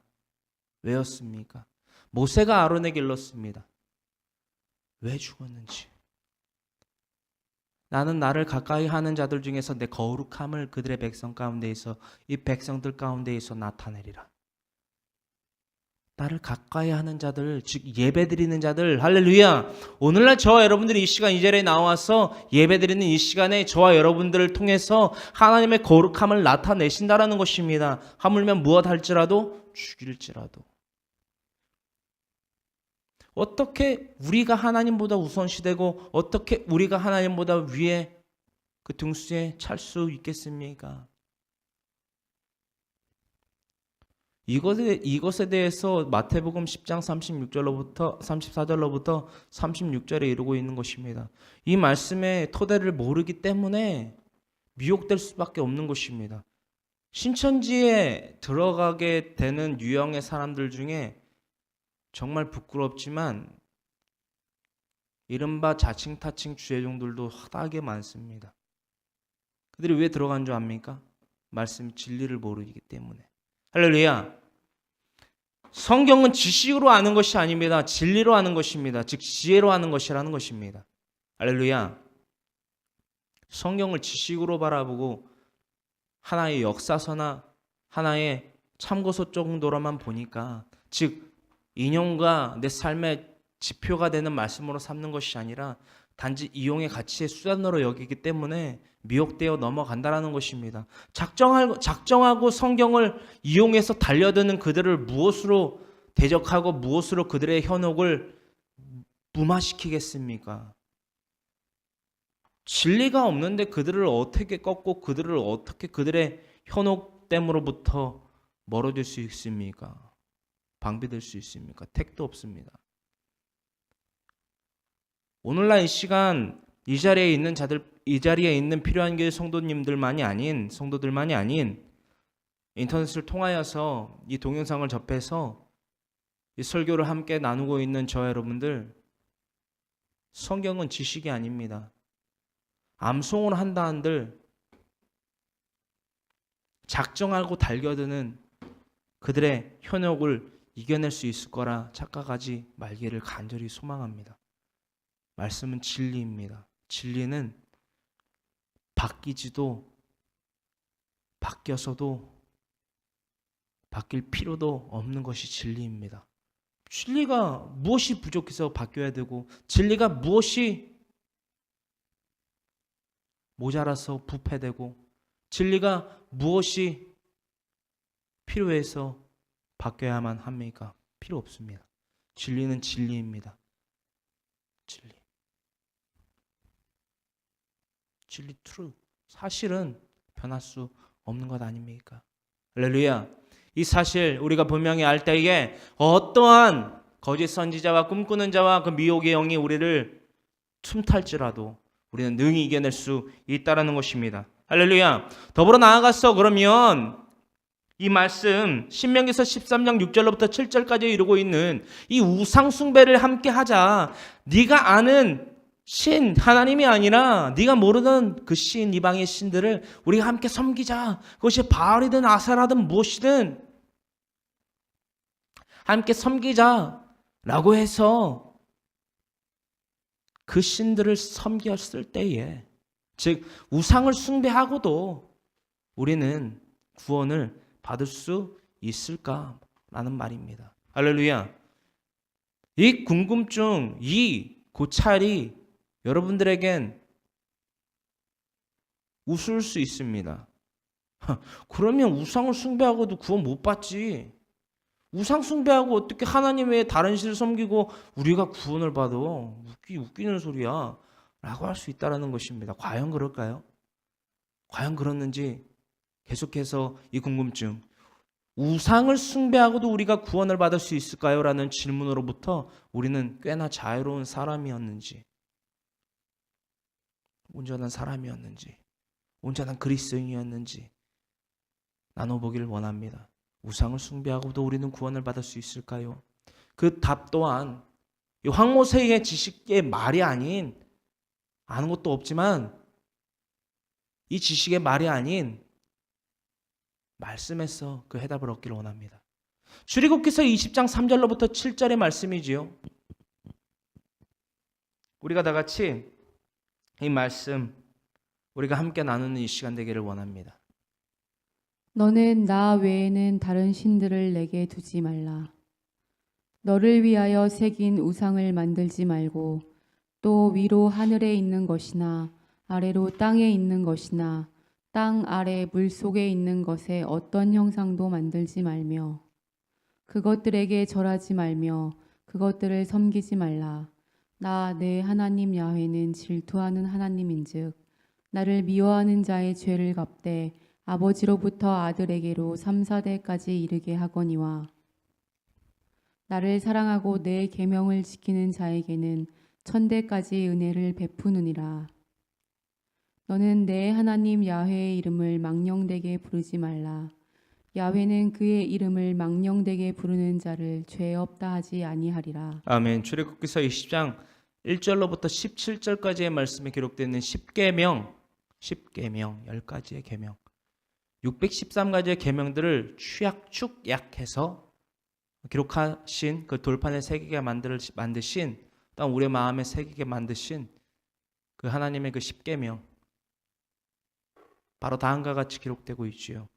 왜였습니까? 모세가 아론에게 일렀습니다. 왜 죽었는지. 나는 나를 가까이 하는 자들 중에서 내 거룩함을 그들의 백성 가운데에서 이 백성들 가운데에서 나타내리라. 나를 가까이 하는 자들, 즉 예배드리는 자들, 할렐루야. 오늘날 저와 여러분들이 이 시간 이 자리에 나와서 예배드리는 이 시간에 저와 여러분들을 통해서 하나님의 거룩함을 나타내신다라는 것입니다. 하물며 무엇 할지라도 죽일지라도. 어떻게 우리가 하나님보다 우선시되고 어떻게 우리가 하나님보다 위에 그 등수에 찰 수 있겠습니까? 이것에 대해서 마태복음 10장 34절로부터 36절에 이르고 있는 것입니다. 이 말씀의 토대를 모르기 때문에 미혹될 수밖에 없는 것입니다. 신천지에 들어가게 되는 유형의 사람들 중에 정말 부끄럽지만 이른바 자칭 타칭 주의종들도 허다하게 많습니다. 그들이 왜 들어간 줄 압니까? 말씀 진리를 모르기 때문에. 할렐루야. 성경은 지식으로 아는 것이 아닙니다. 진리로 아는 것입니다. 즉 지혜로 아는 것이라는 것입니다. 할렐루야. 성경을 지식으로 바라보고 하나의 역사서나 하나의 참고서 정도로만 보니까, 즉 인용과 내 삶의 지표가 되는 말씀으로 삼는 것이 아니라 단지 이용의 가치의 수단으로 여기기 때문에 미혹되어 넘어간다라는 것입니다. 작정하고 성경을 이용해서 달려드는 그들을 무엇으로 대적하고 무엇으로 그들의 현혹을 무마시키겠습니까? 진리가 없는데 그들을 어떻게 꺾고 그들을 어떻게 그들의 현혹됨으로부터 멀어질 수 있습니까? 방비될 수 있습니까? 택도 없습니다. 오늘날 이 시간 이 자리에 있는 필요한 교회 성도들만이 아닌 인터넷을 통하여서 이 동영상을 접해서 이 설교를 함께 나누고 있는 저와 여러분들, 성경은 지식이 아닙니다. 암송을 한다 한들 작정하고 달겨드는 그들의 현혹을 이겨낼 수 있을 거라 착각하지 말기를 간절히 소망합니다. 말씀은 진리입니다. 진리는 바뀌지도 바뀌어서도 바뀔 필요도 없는 것이 진리입니다. 진리가 무엇이 부족해서 바뀌어야 되고 진리가 무엇이 모자라서 부패되고 진리가 무엇이 필요해서 바뀌어야만 합니까? 필요 없습니다. 진리는 진리입니다. 진리 true. 사실은 변할 수 없는 것 아닙니까? 할렐루야. 이 사실 우리가 분명히 알 때에 어떠한 거짓 선지자와 꿈꾸는 자와 그 미혹의 영이 우리를 틈탈지라도 우리는 능히 이겨낼 수 있다라는 것입니다. 할렐루야. 더불어 나아가서 그러면 이 말씀 신명기서 13장 6절로부터 7절까지 이루고 있는 이 우상 숭배를 함께 하자. 네가 아는 신 하나님이 아니라 네가 모르는 그 신 이방의 신들을 우리가 함께 섬기자. 그것이 바알이든 아세라든 무엇이든 함께 섬기자라고 해서 그 신들을 섬겼을 때에, 즉 우상을 숭배하고도 우리는 구원을 받을 수 있을까라는 말입니다. 할렐루야. 이 궁금증, 이 고찰이 여러분들에겐 웃을 수 있습니다. 그러면 우상을 숭배하고도 구원 못 받지. 우상 숭배하고 어떻게 하나님 외에 다른 신을 섬기고 우리가 구원을 받아? 웃기는 소리야 라고 할 수 있다는 것입니다. 과연 그럴까요? 과연 그렇는지 계속해서 이 궁금증, 우상을 숭배하고도 우리가 구원을 받을 수 있을까요? 라는 질문으로부터 우리는 꽤나 자유로운 사람이었는지, 온전한 사람이었는지, 온전한 그리스도인이었는지 나눠보기를 원합니다. 우상을 숭배하고도 우리는 구원을 받을 수 있을까요? 그 답 또한 이 황모세의 지식의 말이 아닌, 아는 것도 없지만 이 지식의 말이 아닌 말씀에서 그 해답을 얻기를 원합니다. 출애굽기서 20장 3절로부터 7절의 말씀이지요. 우리가 다 같이 이 말씀 우리가 함께 나누는 이 시간 되기를 원합니다. 너는 나 외에는 다른 신들을 내게 두지 말라. 너를 위하여 새긴 우상을 만들지 말고 또 위로 하늘에 있는 것이나 아래로 땅에 있는 것이나 땅 아래 물 속에 있는 것에 어떤 형상도 만들지 말며 그것들에게 절하지 말며 그것들을 섬기지 말라. 나 내 하나님 야훼는 질투하는 하나님인즉 나를 미워하는 자의 죄를 갚되 아버지로부터 아들에게로 3, 4대까지 이르게 하거니와 나를 사랑하고 내 계명을 지키는 자에게는 1000대까지 은혜를 베푸느니라. 너는 내 하나님 야훼의 이름을 망령되게 부르지 말라. 야훼는 그의 이름을 망령되게 부르는 자를 죄 없다 하지 아니하리라. 아멘. 출애굽기서 20장 1절로부터 17절까지의 말씀에 기록되어 있는 10계명, 10가지의 계명, 613가지의 계명들을 축약해서 기록하신 그 돌판에 새기게 만드신, 또한 우리의 마음에 새기게 만드신 그 하나님의 그 10계명, 바로 다음과 같이 기록되고 있지요.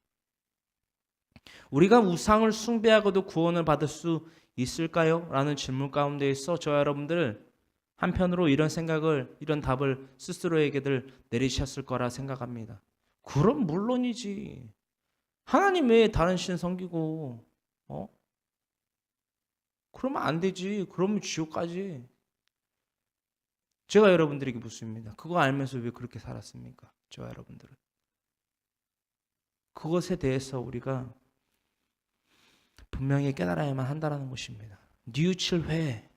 우리가 우상을 숭배하고도 구원을 받을 수 있을까요? 라는 질문 가운데 있어 저와 여러분들 한편으로 이런 생각을, 이런 답을 스스로에게들 내리셨을 거라 생각합니다. 그럼 물론이지. 하나님 외에 다른 신 섬기고 그러면 안 되지. 그러면 지옥까지. 제가 여러분들에게 묻습니다. 그거 알면서 왜 그렇게 살았습니까? 저와 여러분들은. 그것에 대해서 우리가 분명히 깨달아야만 한다는 것입니다. 뉘우칠 회.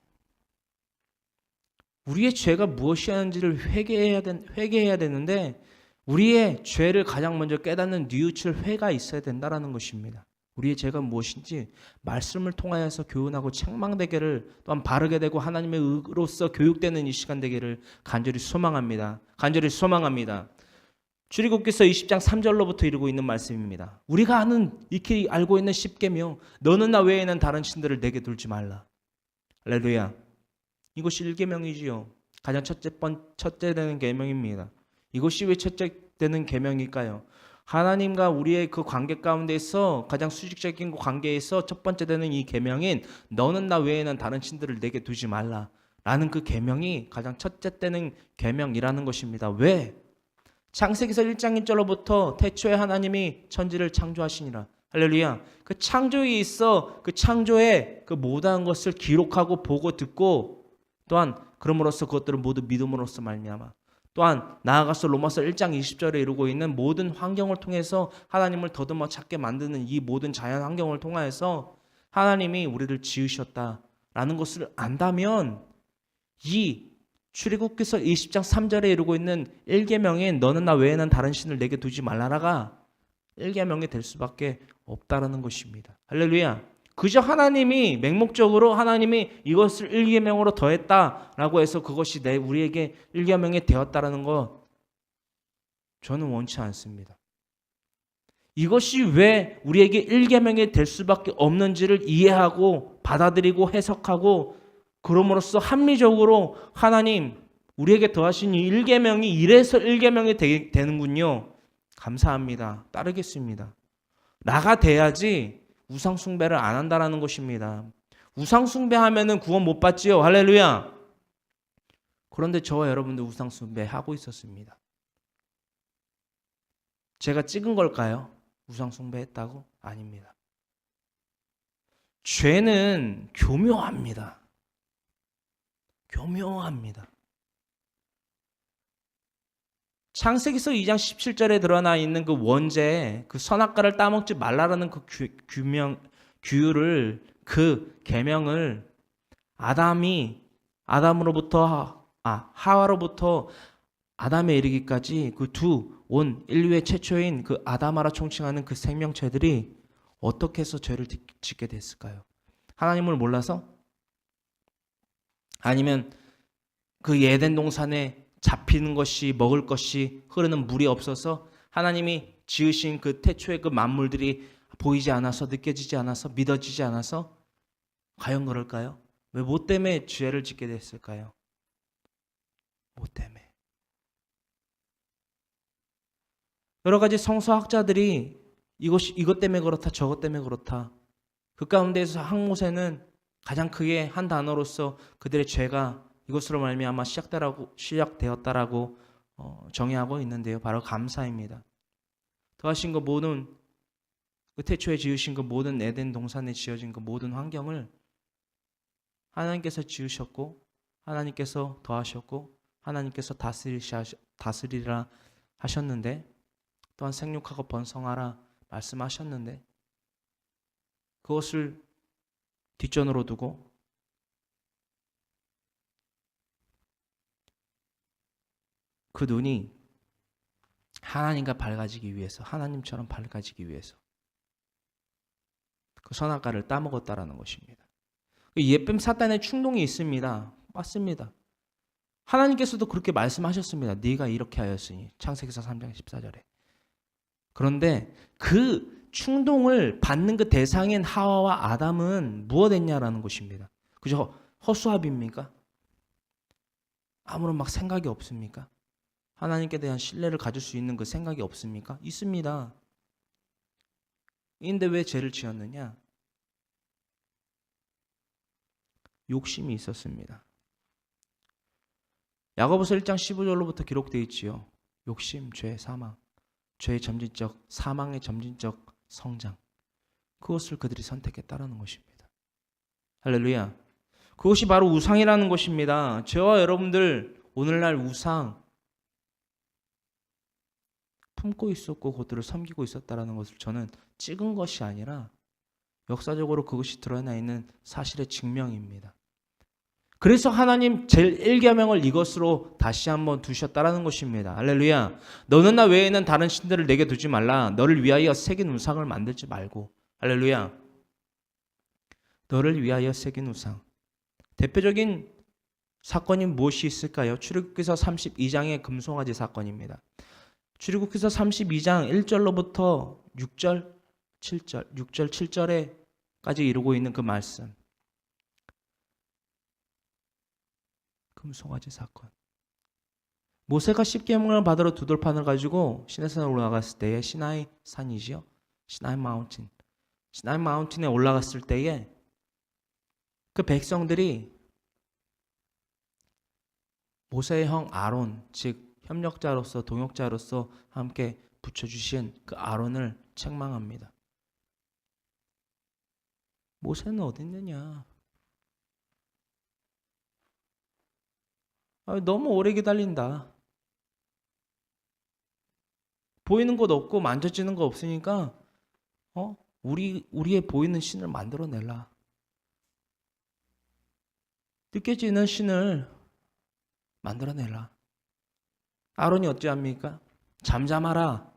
우리의 죄가 무엇이었는지를 회개해야 되는데 우리의 죄를 가장 먼저 깨닫는 뉘우칠 회가 있어야 된다는 것입니다. 우리의 죄가 무엇인지 말씀을 통하여서 교훈하고 책망되기를, 또한 바르게 되고 하나님의 의로서 교육되는 이 시간 되기를 간절히 소망합니다. 간절히 소망합니다. 출애굽기서 20장 3절로부터 이루고 있는 말씀입니다. 우리가 익히 알고 있는 10계명, 너는 나 외에는 다른 신들을 내게 둘지 말라. 할렐루야. 이것이 1계명이지요. 가장 첫째 되는 계명입니다. 이것이 왜 첫째 되는 계명일까요? 하나님과 우리의 그 관계 가운데서 가장 수직적인 관계에서 첫 번째 되는 이 계명인 너는 나 외에는 다른 신들을 내게 두지 말라 라는 그 계명이 가장 첫째 되는 계명이라는 것입니다. 왜? 창세기서 1장 1절로부터 태초에 하나님이 천지를 창조하시니라. 할렐루야. 그 창조에 있어 그 창조의 그 모든 것을 기록하고 보고 듣고, 또한 그럼으로써 그것들을 모두 믿음으로써 말미암아, 또한 나아가서 로마서 1장 20절에 이루고 있는 모든 환경을 통해서 하나님을 더듬어 찾게 만드는 이 모든 자연 환경을 통하여서 하나님이 우리를 지으셨다라는 것을 안다면, 이 출애굽기서 20장 3절에 이루고 있는 1계명인 너는 나 외에는 다른 신을 내게 두지 말라라가 1계명이 될 수밖에 없다라는 것입니다. 할렐루야. 그저 하나님이 맹목적으로 하나님이 이것을 1계명으로 더했다라고 해서 그것이 우리에게 1계명이 되었다라는 것, 저는 원치 않습니다. 이것이 왜 우리에게 1계명이 될 수밖에 없는지를 이해하고 받아들이고 해석하고, 그럼으로써 합리적으로 하나님 우리에게 더하신 이 1계명이 이래서 1계명이 되는군요. 감사합니다. 따르겠습니다. 나가 돼야지 우상 숭배를 안 한다라는 것입니다. 우상 숭배하면은 구원 못 받지요. 할렐루야. 그런데 저와 여러분들 우상 숭배하고 있었습니다. 제가 찍은 걸까요? 우상 숭배했다고? 아닙니다. 죄는 교묘합니다. 교묘합니다. 창세기서 2장 17절에 드러나 있는 그 원죄, 그 선악과를 따먹지 말라라는 그 규율을, 그 계명을 하와로부터 아담에 이르기까지 그 온 인류의 최초인 그 아담아라 총칭하는 그 생명체들이 어떻게 해서 죄를 짓게 됐을까요? 하나님을 몰라서? 아니면 그 에덴 동산에 잡히는 것이, 먹을 것이, 흐르는 물이 없어서 하나님이 지으신 그 태초의 그 만물들이 보이지 않아서, 느껴지지 않아서, 믿어지지 않아서? 과연 그럴까요? 왜 뭐 때문에 죄를 짓게 됐을까요? 뭐 때문에? 여러 가지 성서학자들이 이것 때문에 그렇다, 저것 때문에 그렇다. 그 가운데에서 한 곳에는 가장 크게 한 단어로서 그들의 죄가 이것으로 말미암아 시작되었다라고 정의하고 있는데요. 바로 감사입니다. 더하신 그 모든 그 태초에 지으신 그 모든 에덴 동산에 지어진 그 모든 환경을 하나님께서 지으셨고 하나님께서 더하셨고 하나님께서 다스리라 하셨는데, 또한 생육하고 번성하라 말씀하셨는데, 그것을 뒷전으로 두고 그 눈이 하나님과 밝아지기 위해서, 하나님처럼 밝아지기 위해서 그 선악과를 따먹었다라는 것입니다. 예쁨 사탄의 충동이 있습니다. 맞습니다. 하나님께서도 그렇게 말씀하셨습니다. 네가 이렇게 하였으니, 창세기서 3장 14절에. 그런데 그 충동을 받는 그 대상인 하와와 아담은 무엇 했냐라는 것입니다. 그저 허수아비입니까? 아무런 막 생각이 없습니까? 하나님께 대한 신뢰를 가질 수 있는 그 생각이 없습니까? 있습니다. 근데 왜 죄를 지었느냐? 욕심이 있었습니다. 야고보서 1장 15절로부터 기록되어 있지요. 욕심, 죄, 사망. 죄의 점진적, 사망의 점진적 성장. 그것을 그들이 선택했다라는 것입니다. 할렐루야. 그것이 바로 우상이라는 것입니다. 저와 여러분들 오늘날 우상 품고 있었고 그것들을 섬기고 있었다라는 것을 저는 찍은 것이 아니라 역사적으로 그것이 드러나 있는 사실의 증명입니다. 그래서 하나님 제1계명을 이것으로 다시 한번 두셨다라는 것입니다. 할렐루야. 너는 나 외에는 다른 신들을 내게 두지 말라. 너를 위하여 새긴 우상을 만들지 말고. 할렐루야. 너를 위하여 새긴 우상. 대표적인 사건이 무엇이 있을까요? 출애굽기서 32장의 금송아지 사건입니다. 출애굽기서 32장 1절로부터 6절, 7절에까지 이루고 있는 그 말씀. 금송아지 사건. 모세가 십계명을 받으러 두 돌판을 가지고 시내산에 올라갔을 때에, 시나이 산이지요. 시나이 마운틴. 시나이 마운틴에 올라갔을 때에 그 백성들이 모세의 형 아론, 즉 협력자로서 동역자로서 함께 붙여주신 그 아론을 책망합니다. 모세는 어디 있느냐? 너무 오래 기다린다. 보이는 것 없고 만져지는 거 없으니까 우리의 보이는 신을 만들어내라. 느껴지는 신을 만들어내라. 아론이 어찌합니까? 잠잠하라.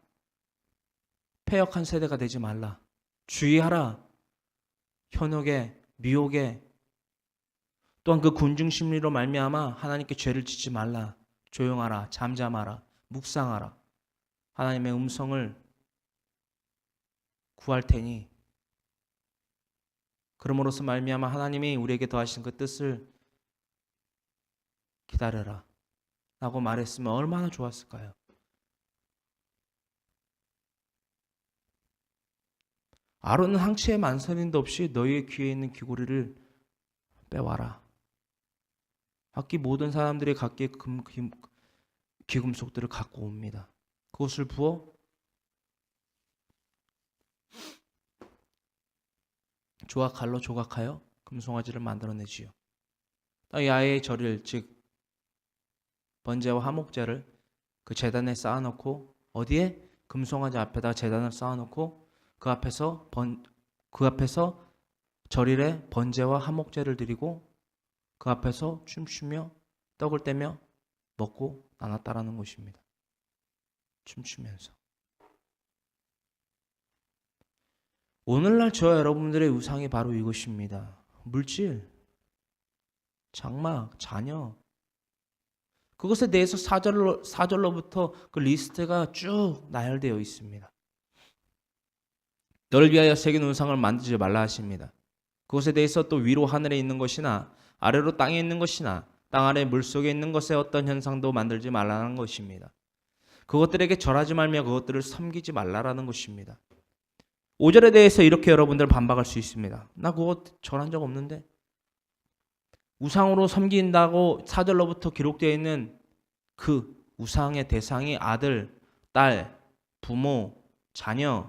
패역한 세대가 되지 말라. 주의하라. 현혹에, 미혹에, 또한 그 군중 심리로 말미암아 하나님께 죄를 짓지 말라. 조용하라. 잠잠하라. 묵상하라. 하나님의 음성을 구할 테니, 그러므로서 말미암아 하나님이 우리에게 더하신 그 뜻을 기다려라 라고 말했으면 얼마나 좋았을까요? 아론은 항체의 만선인도 없이 너희의 귀에 있는 귀고리를 빼와라. 각기 모든 사람들이 각기 귀금속들을 갖고 옵니다. 그것을 부어 조각칼로 조각하여 금송아지를 만들어내지요. 야외의 절일, 즉 번제와 화목제를 그 제단에 쌓아놓고, 어디에? 금송아지 앞에다 제단을 쌓아놓고 그 앞에서 절일에 번제와 화목제를 드리고 그 앞에서 춤추며 떡을 떼며 먹고 나눴다라는 것입니다. 춤추면서. 오늘날 저와 여러분들의 우상이 바로 이것입니다. 물질, 장막, 자녀. 그것에 대해서 4절로부터 그 리스트가 쭉 나열되어 있습니다. 너를 위하여 새긴 우상을 만들지 말라 하십니다. 그것에 대해서 또 위로 하늘에 있는 것이나 아래로 땅에 있는 것이나 땅 아래 물속에 있는 것의 어떤 현상도 만들지 말라는 것입니다. 그것들에게 절하지 말며 그것들을 섬기지 말라라는 것입니다. 5절에 대해서 이렇게 여러분들 반박할 수 있습니다. 나 그거 절한 적 없는데. 우상으로 섬긴다고 4절로부터 기록되어 있는 그 우상의 대상이 아들, 딸, 부모, 자녀,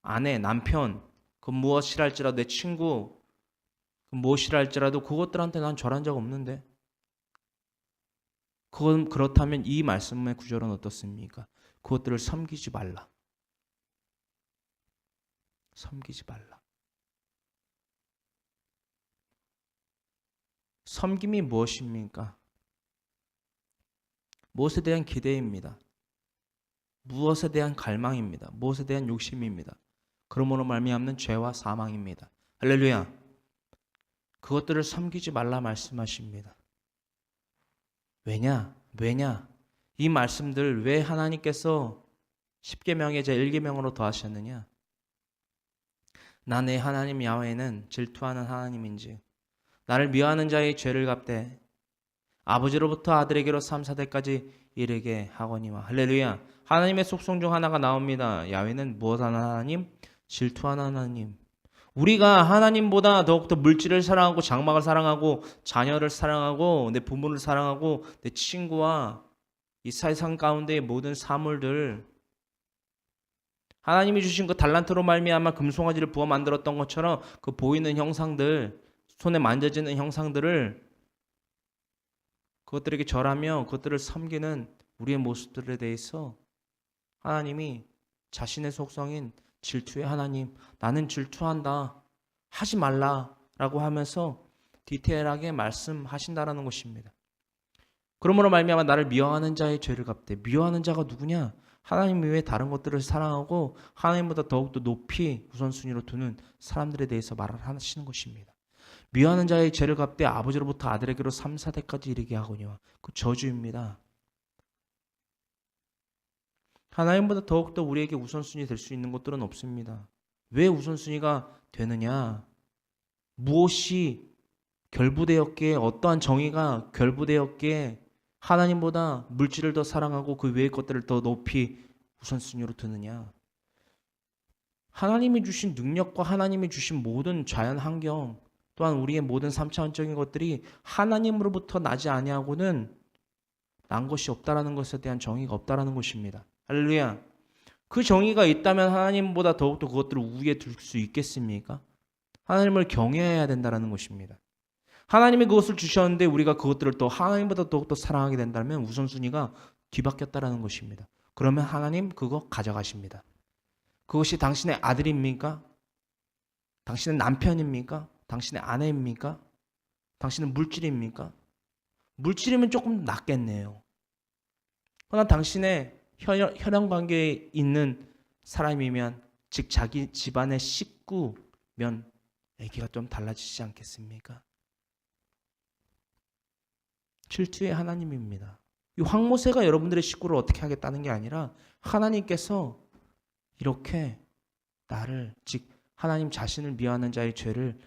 아내, 남편, 그 무엇이랄지라도 내 친구, 무엇이라 할지라도 그것들한테 난 절한 적 없는데. 그건 그렇다면 이 말씀의 구절은 어떻습니까? 그것들을 섬기지 말라. 섬기지 말라. 섬김이 무엇입니까? 무엇에 대한 기대입니다. 무엇에 대한 갈망입니다. 무엇에 대한 욕심입니다. 그러므로 말미암는 죄와 사망입니다. 할렐루야. 그것들을 섬기지 말라 말씀하십니다. 왜냐? 이 말씀들 왜 하나님께서 10계명의 제 1계명으로 더하셨느냐? 나 내 하나님 야훼는 질투하는 하나님인지 나를 미워하는 자의 죄를 갚되 아버지로부터 아들에게로 3, 4대까지 이르게 하거니와. 할렐루야. 하나님의 속성 중 하나가 나옵니다. 야훼는 무엇하는 하나님? 질투하는 하나님. 우리가 하나님보다 더욱더 물질을 사랑하고 장막을 사랑하고 자녀를 사랑하고 내 부모를 사랑하고 내 친구와 이 세상 가운데의 모든 사물들, 하나님이 주신 그 달란트로 말미암아 금송아지를 부어 만들었던 것처럼 그 보이는 형상들, 손에 만져지는 형상들을 그것들에게 절하며 그것들을 섬기는 우리의 모습들에 대해서 하나님이 자신의 속성인 질투의 하나님, 나는 질투한다, 하지 말라라고 하면서 디테일하게 말씀하신다라는 것입니다. 그러므로 말미암아 나를 미워하는 자의 죄를 갚되. 미워하는 자가 누구냐? 하나님 외에 다른 것들을 사랑하고 하나님보다 더욱더 높이 우선순위로 두는 사람들에 대해서 말을 하시는 것입니다. 미워하는 자의 죄를 갚되 아버지로부터 아들에게로 3, 4대까지 이르게 하거니와. 그 저주입니다. 하나님보다 더욱더 우리에게 우선순위 될 수 있는 것들은 없습니다. 왜 우선순위가 되느냐? 무엇이 결부되었기에, 어떠한 정의가 결부되었기에 하나님보다 물질을 더 사랑하고 그 외의 것들을 더 높이 우선순위로 두느냐? 하나님이 주신 능력과 하나님이 주신 모든 자연 환경 또한 우리의 모든 3차원적인 것들이 하나님으로부터 나지 아니하고는 난 것이 없다라는 것에 대한 정의가 없다라는 것입니다. 할렐루야. 그 정의가 있다면 하나님보다 더욱더 그것들을 우위에 둘 수 있겠습니까? 하나님을 경외해야 된다는 것입니다. 하나님이 그것을 주셨는데 우리가 그것들을 또 하나님보다 더욱더 사랑하게 된다면 우선순위가 뒤바뀌었다는 것입니다. 그러면 하나님 그거 가져가십니다. 그것이 당신의 아들입니까? 당신의 남편입니까? 당신의 아내입니까? 당신은 물질입니까? 물질이면 조금 낫겠네요. 그러나 당신의 혈연 관계에 있는 사람이면, 즉 자기 집안의 식구면 얘기가 좀 달라지지 않겠습니까? 질투의 하나님입니다. 이 황모세가 여러분들의 식구를 어떻게 하겠다는 게 아니라 하나님께서 이렇게 나를, 즉 하나님 자신을 미워하는 자의 죄를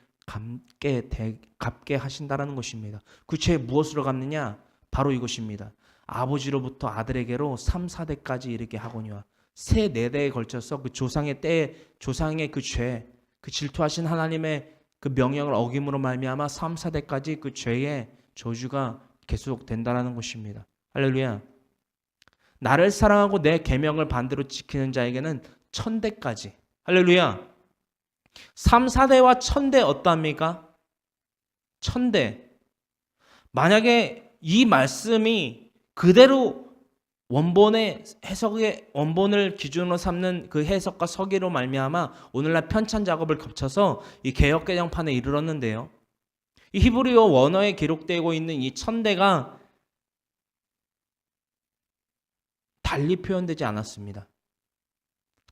갚게 하신다라는 것입니다. 그 죄 무엇으로 갚느냐? 바로 이것입니다. 아버지로부터 아들에게로 3, 4대까지 이르게 하거니와. 3, 4대에 걸쳐서 그 조상의 때에 조상의 그 죄, 그 질투하신 하나님의 그 명령을 어김으로 말미암아 3, 4대까지 그 죄의 저주가 계속된다라는 것입니다. 할렐루야. 나를 사랑하고 내 계명을 반대로 지키는 자에게는 1000대까지. 할렐루야. 3, 4대와 1000대 어떠합니까? 1000대. 만약에 이 말씀이 그대로 원본의 해석의 원본을 기준으로 삼는 그 해석과 서기로 말미암아 오늘날 편찬 작업을 거쳐서 이 개역 개정판에 이르렀는데요. 이 히브리어 원어에 기록되고 있는 이 1000대가 달리 표현되지 않았습니다.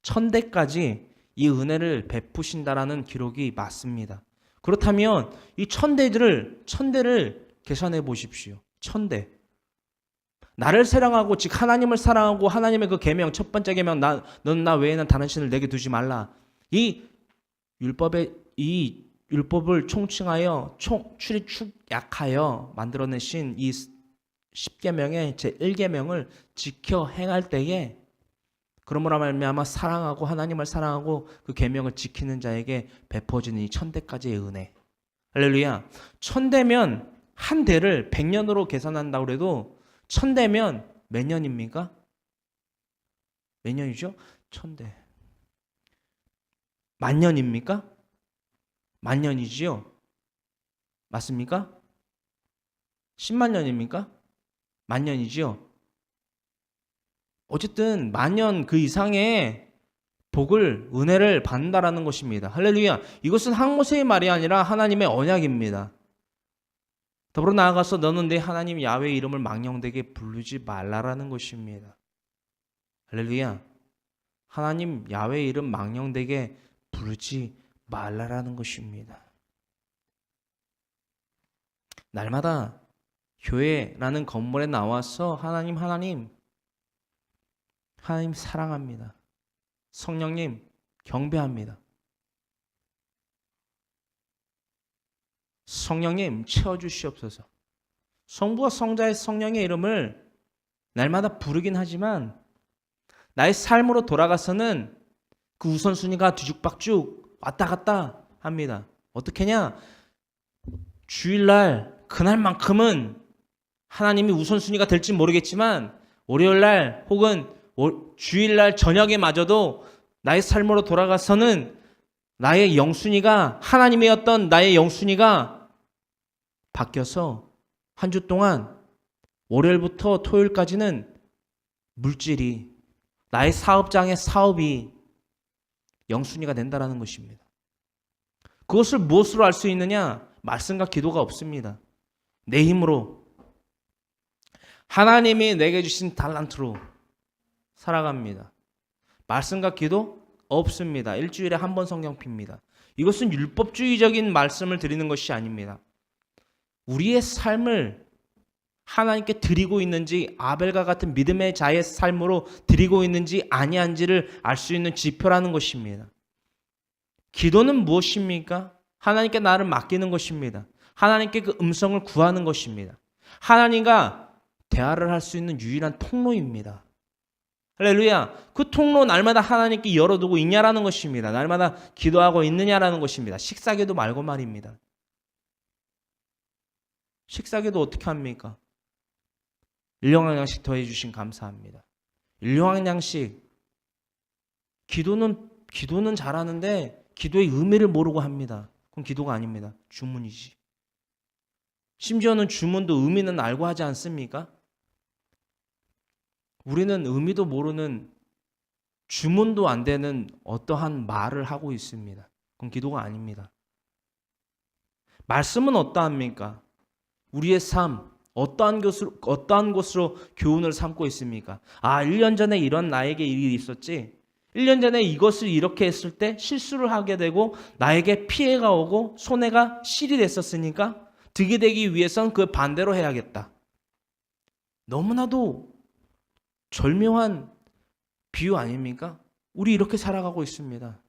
1000대까지 이 은혜를 베푸신다라는 기록이 맞습니다. 그렇다면 이 1000대를 계산해 보십시오. 1000대. 나를 사랑하고, 즉 하나님을 사랑하고 하나님의 그 계명, 첫 번째 계명, 너는 나 외에는 다른 신을 내게 두지 말라. 이 율법을 총칭하여 축약하여 만들어내신 이 10계명의 제1계명을 지켜 행할 때에, 그러므로 말미암아 사랑하고 하나님을 사랑하고 그 계명을 지키는 자에게 베풀어지는 이 1000대까지의 은혜. 할렐루야. 1000대면 한 대를 100년으로 계산한다고 해도 1000대면 몇 년입니까? 몇 년이죠? 1000대. 만 년입니까? 만 년이지요. 맞습니까? 10만 년입니까? 만년이지요. 어쨌든 만년 그 이상의 복을, 은혜를 받는다라는 것입니다. 할렐루야. 이것은 한 모세의 말이 아니라 하나님의 언약입니다. 더불어 나아가서 너는 내 하나님 야훼의 이름을 망령되게 부르지 말라라는 것입니다. 할렐루야. 하나님 야훼의 이름 망령되게 부르지 말라라는 것입니다. 날마다 교회라는 건물에 나와서 하나님 사랑합니다. 성령님 경배합니다. 성령님 채워주시옵소서. 성부와 성자의 성령의 이름을 날마다 부르긴 하지만 나의 삶으로 돌아가서는 그 우선순위가 뒤죽박죽 왔다 갔다 합니다. 어떻게냐? 주일날 그날만큼은 하나님이 우선순위가 될지 모르겠지만 월요일날 혹은 주일날 저녁에 마저도 나의 삶으로 돌아가서는 나의 영순위가 하나님이었던 나의 영순위가 바뀌어서 한 주 동안 월요일부터 토요일까지는 물질이 나의 사업장의 사업이 영순위가 된다라는 것입니다. 그것을 무엇으로 알 수 있느냐? 말씀과 기도가 없습니다. 내 힘으로 하나님이 내게 주신 달란트로 살아갑니다. 말씀과 기도 없습니다. 일주일에 한 번 성경 핍니다. 이것은 율법주의적인 말씀을 드리는 것이 아닙니다. 우리의 삶을 하나님께 드리고 있는지 아벨과 같은 믿음의 자의 삶으로 드리고 있는지 아니한지를 알 수 있는 지표라는 것입니다. 기도는 무엇입니까? 하나님께 나를 맡기는 것입니다. 하나님께 그 음성을 구하는 것입니다. 하나님과 대화를 할 수 있는 유일한 통로입니다. 할렐루야. 그 통로 날마다 하나님께 열어두고 있냐라는 것입니다. 날마다 기도하고 있느냐라는 것입니다. 식사기도 말고 말입니다. 식사기도 어떻게 합니까? 일용할 양식 더해 주신 감사합니다. 일용할 양식. 기도는 잘하는데 기도의 의미를 모르고 합니다. 그럼 기도가 아닙니다. 주문이지. 심지어는 주문도 의미는 알고 하지 않습니까? 우리는 의미도 모르는 주문도 안 되는 어떠한 말을 하고 있습니다. 그건 기도가 아닙니다. 말씀은 어떠합니까? 우리의 삶, 어떠한 것으로 교훈을 삼고 있습니까? 1년 전에 이런 나에게 일이 있었지. 1년 전에 이것을 이렇게 했을 때 실수를 하게 되고 나에게 피해가 오고 손해가 실이 됐었으니까 득이 되기 위해선 그 반대로 해야겠다. 너무나도 절묘한 비유 아닙니까? 우리 이렇게 살아가고 있습니다.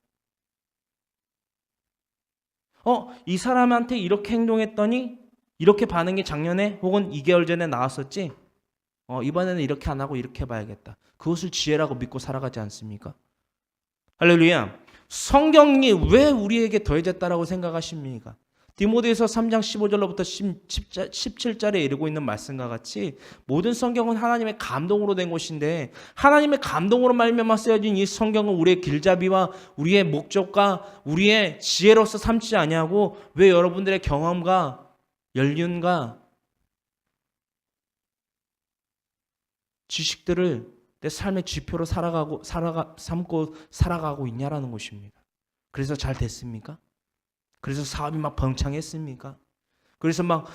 이 사람한테 이렇게 행동했더니 이렇게 반응이 작년에 혹은 2개월 전에 나왔었지? 이번에는 이렇게 안 하고 이렇게 해봐야겠다. 그것을 지혜라고 믿고 살아가지 않습니까? 할렐루야. 성경이 왜 우리에게 더해졌다라고 생각하십니까? 디모데후서 3장 15절로부터 17절에 이르고 있는 말씀과 같이 모든 성경은 하나님의 감동으로 된 것인데 하나님의 감동으로 말미암아 쓰여진 이 성경은 우리의 길잡이와 우리의 목적과 우리의 지혜로서 삼지 아니하고 왜 여러분들의 경험과 연륜과 지식들을 내 삶의 지표로 삼고 살아가고 있냐라는 것입니다. 그래서 잘 됐습니까? 그래서 사업이 막 번창했습니까? 그래서 막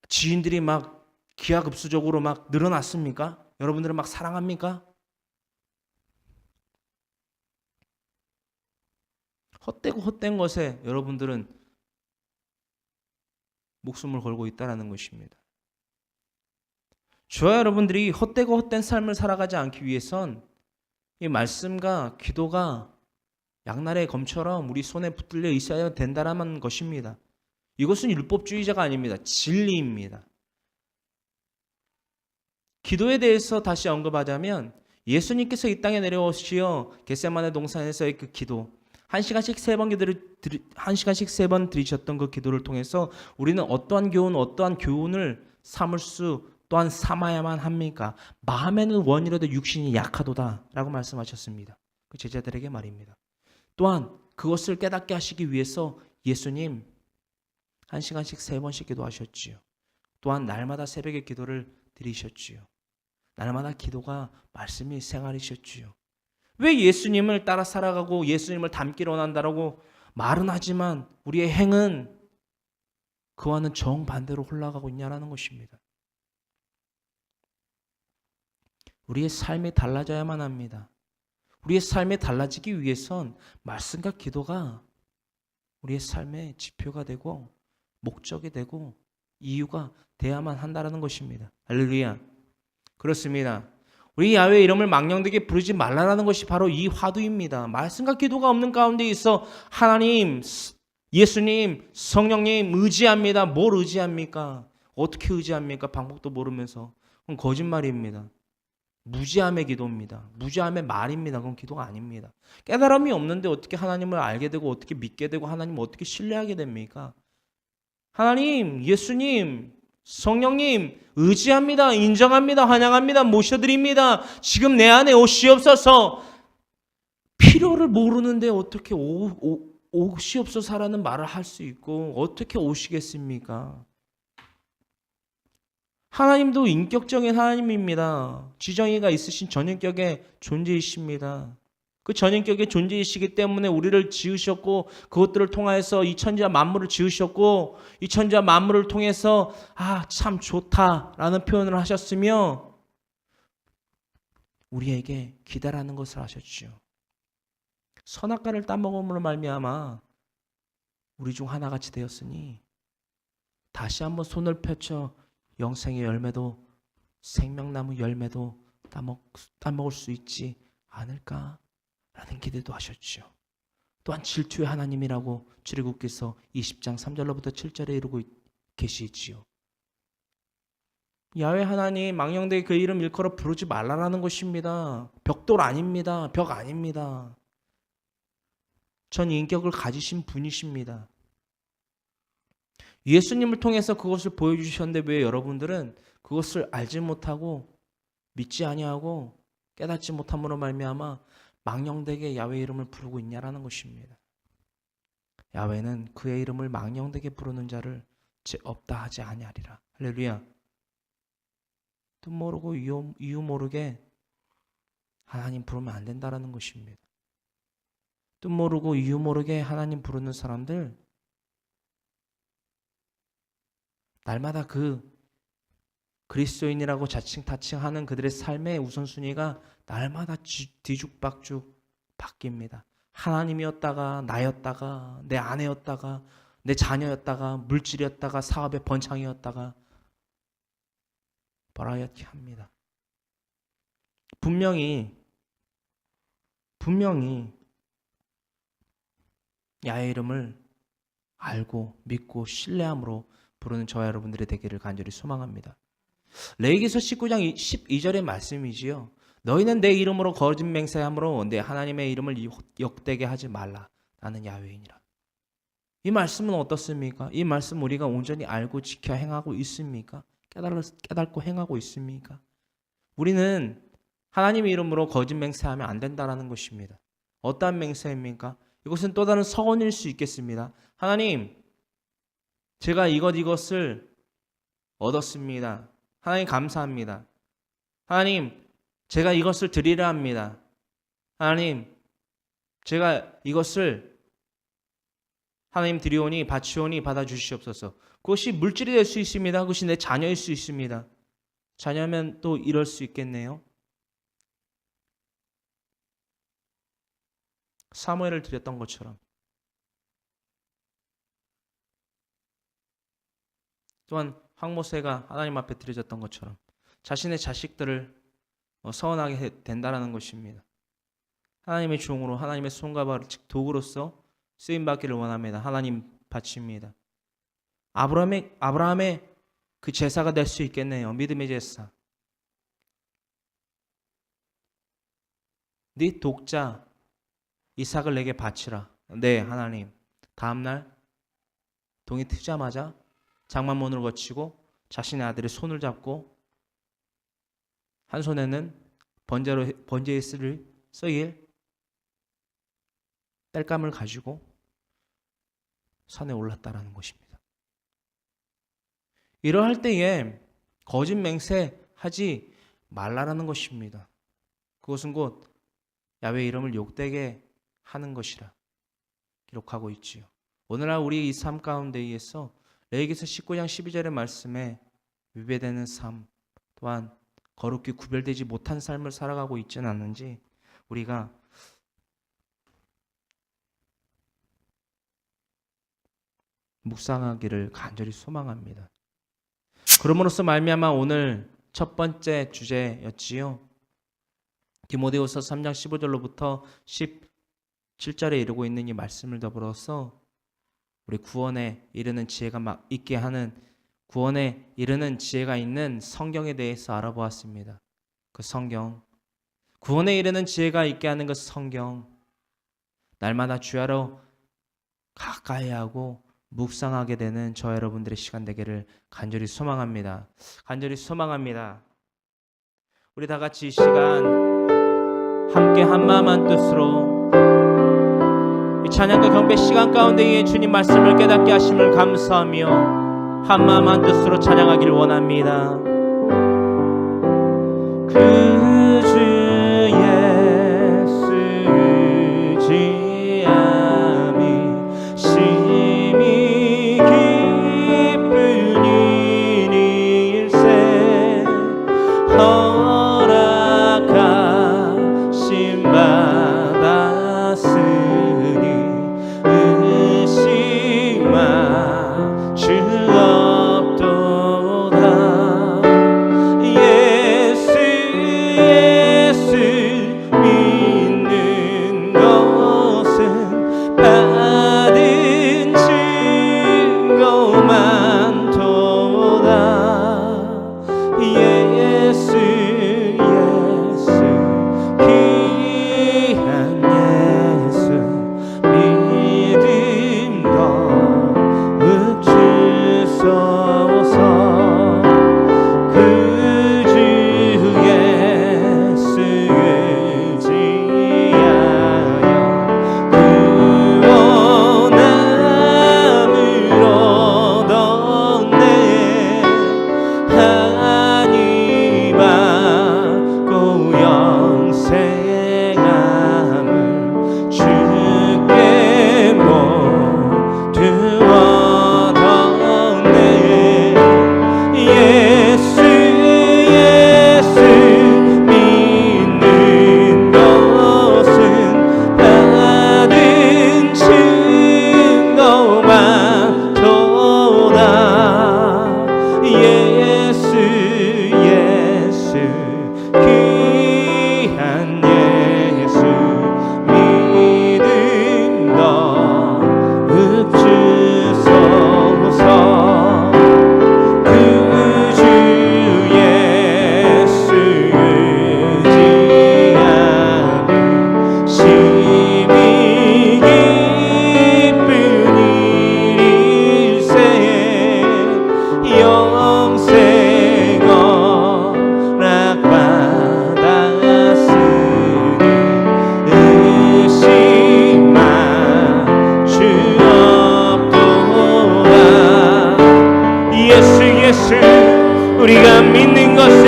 지인들이 막 기하급수적으로 막 늘어났습니까? 여러분들은 막 사랑합니까? 헛되고 헛된 것에 여러분들은 목숨을 걸고 있다는 것입니다. 저와 여러분들이 헛되고 헛된 삶을 살아가지 않기 위해선 이 말씀과 기도가 양날의 검처럼 우리 손에 붙들려 있어야 된다는 것입니다. 이것은 율법주의자가 아닙니다. 진리입니다. 기도에 대해서 다시 언급하자면 예수님께서 이 땅에 내려오시어 겟세마네 동산에서의 그 기도, 한 시간씩 세 번 드리셨던 그 기도를 통해서 우리는 어떠한 교훈을 삼을 수 또한 삼아야만 합니까? 마음에는 원이라도 육신이 약하도다 라고 말씀하셨습니다. 그 제자들에게 말입니다. 또한 그것을 깨닫게 하시기 위해서 예수님 1시간씩 3번씩 기도하셨지요. 또한 날마다 새벽에 기도를 드리셨지요. 날마다 기도가 말씀이 생활이셨지요. 왜 예수님을 따라 살아가고 예수님을 닮기를 원한다라고 말은 하지만 우리의 행은 그와는 정반대로 흘러가고 있냐라는 것입니다. 우리의 삶이 달라져야만 합니다. 우리의 삶이 달라지기 위해선 말씀과 기도가 우리의 삶의 지표가 되고 목적이 되고 이유가 돼야만 한다는 것입니다. 할렐루야. 그렇습니다. 우리 야훼의 이름을 망령되게 부르지 말라라는 것이 바로 이 화두입니다. 말씀과 기도가 없는 가운데 있어 하나님, 예수님, 성령님 의지합니다. 뭘 의지합니까? 어떻게 의지합니까? 방법도 모르면서. 그건 거짓말입니다. 무지함의 기도입니다. 무지함의 말입니다. 그건 기도가 아닙니다. 깨달음이 없는데 어떻게 하나님을 알게 되고 어떻게 믿게 되고 하나님을 어떻게 신뢰하게 됩니까? 하나님, 예수님, 성령님 의지합니다. 인정합니다. 환영합니다. 모셔드립니다. 지금 내 안에 오시옵소서. 필요를 모르는데 어떻게 오시옵소서라는 말을 할 수 있고 어떻게 오시겠습니까? 하나님도 인격적인 하나님입니다. 지정의가 있으신 전인격의 존재이십니다. 그 전인격의 존재이시기 때문에 우리를 지으셨고 그것들을 통해서 이 천지와 만물을 지으셨고 이 천지와 만물을 통해서 참 좋다라는 표현을 하셨으며 우리에게 기다라는 것을 하셨지요. 선악과를 따먹음으로 말미암아 우리 중 하나같이 되었으니 다시 한번 손을 펼쳐 영생의 열매도 생명나무 열매도 따먹을 수 있지 않을까? 라는 기대도 하셨죠. 또한 질투의 하나님이라고 출애굽기서 20장 3절로부터 7절에 이르고 계시지요. 야훼 하나님 망령되게 그 이름 일컬어 부르지 말라라는 것입니다. 벽돌 아닙니다. 벽 아닙니다. 전 인격을 가지신 분이십니다. 예수님을 통해서 그것을 보여주셨는데 왜 여러분들은 그것을 알지 못하고 믿지 아니하고 깨닫지 못함으로 말미암아 망령되게 야훼 이름을 부르고 있냐라는 것입니다. 야훼는 그의 이름을 망령되게 부르는 자를 없다 하지 아니하리라. 할렐루야. 뜻 모르고 이유 모르게 하나님 부르면 안 된다라는 것입니다. 뜻 모르고 이유 모르게 하나님 부르는 사람들 날마다 그 그리스도인이라고 자칭 타칭하는 그들의 삶의 우선순위가 날마다 뒤죽박죽 바뀝니다. 하나님이었다가 나였다가 내 아내였다가 내 자녀였다가 물질이었다가 사업의 번창이었다가 버라이어티 합니다. 분명히 야훼 이름을 알고 믿고 신뢰함으로 부르는 저와 여러분들의 되기를 간절히 소망합니다. 레위기서 19장 12절의 말씀이지요. 너희는 내 이름으로 거짓 맹세함으로 내 하나님의 이름을 역되게 하지 말라. 나는 야훼이니라. 이 말씀은 어떻습니까? 이 말씀 우리가 온전히 알고 지켜 행하고 있습니까? 깨닫고 행하고 있습니까? 우리는 하나님의 이름으로 거짓 맹세하면 안 된다는 것입니다. 어떠한 맹세입니까? 이것은 또 다른 서원일 수 있겠습니다. 하나님, 제가 이것을 얻었습니다. 하나님 감사합니다. 하나님, 제가 이것을 드리려 합니다. 하나님, 제가 이것을 하나님 드리오니 바치오니 받아주시옵소서. 그것이 물질이 될 수 있습니다. 그것이 내 자녀일 수 있습니다. 자녀면 또 이럴 수 있겠네요. 사무엘을 드렸던 것처럼 또한 황모세가 하나님 앞에 드려졌던 것처럼 자신의 자식들을 서원하게 된다라는 것입니다. 하나님의 종으로 하나님의 손과 발 즉 도구로서 쓰임 받기를 원합니다. 하나님 바칩니다. 아브라함의 그 제사가 될 수 있겠네요. 믿음의 제사. 네 독자 이삭을 내게 바치라. 네, 하나님. 다음날 동이 트자마자 장막문을 거치고 자신의 아들의 손을 잡고 한 손에는 번제에 쓰일 땔감을 가지고 산에 올랐다라는 것입니다. 이러할 때에 거짓 맹세하지 말라라는 것입니다. 그것은 곧 야훼 이름을 욕되게 하는 것이라 기록하고 있지요. 오늘날 우리 이 삶 가운데에서 레위기서 19장 12절의 말씀에 위배되는 삶, 또한 거룩히 구별되지 못한 삶을 살아가고 있지는 않는지 우리가 묵상하기를 간절히 소망합니다. 그러므로서 말미암아 오늘 첫 번째 주제였지요. 디모데후서 3장 15절로부터 17절에 이르고 있는 이 말씀을 더불어서 우리 구원에 이르는 지혜가 있게 하는, 구원에 이르는 지혜가 있는 성경에 대해서 알아보았습니다. 그 성경, 구원에 이르는 지혜가 있게 하는 그 성경, 날마다 주야로 가까이 하고 묵상하게 되는 저 여러분들의 시간 되기를 간절히 소망합니다. 간절히 소망합니다. 우리 다 같이 이 시간 함께 한마음 한뜻으로 이 찬양과 경배 시간 가운데에 주님 말씀을 깨닫게 하심을 감사하며 한마음 한뜻으로 찬양하길 원합니다. 그 주 예수 의지함이 심히 기쁜 일일세 허락하심 받았으니 의심할 주 없도다. 예수 믿는 것은 받은 증거만 도다. 예수 귀한 예수 믿음 더욱 주소서. 그 주 예수 의지하여 구원함을 얻었네. 하니 받고 영생함을 주께 모두 얻었네. 예수 믿는 것은 받은 증거만 도다. 예수 귀한 예수 믿음 더욱 주소서. 그 주 예수 의지함이 심히 기쁜 일일세 영생 허락받았으니 의심할 주 없도다. 예수 우리가 믿는 것은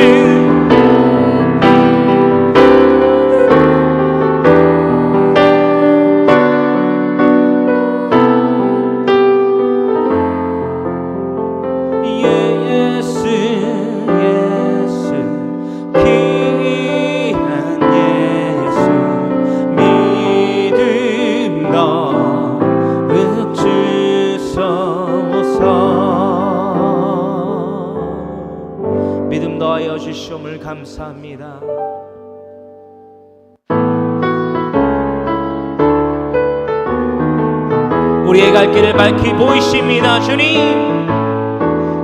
예수 귀한 예수 믿음 더욱 주소서. 믿음 더하여 주시옵을 감사합니다. 우리의 갈 길을 밝히 보이십니다. 주님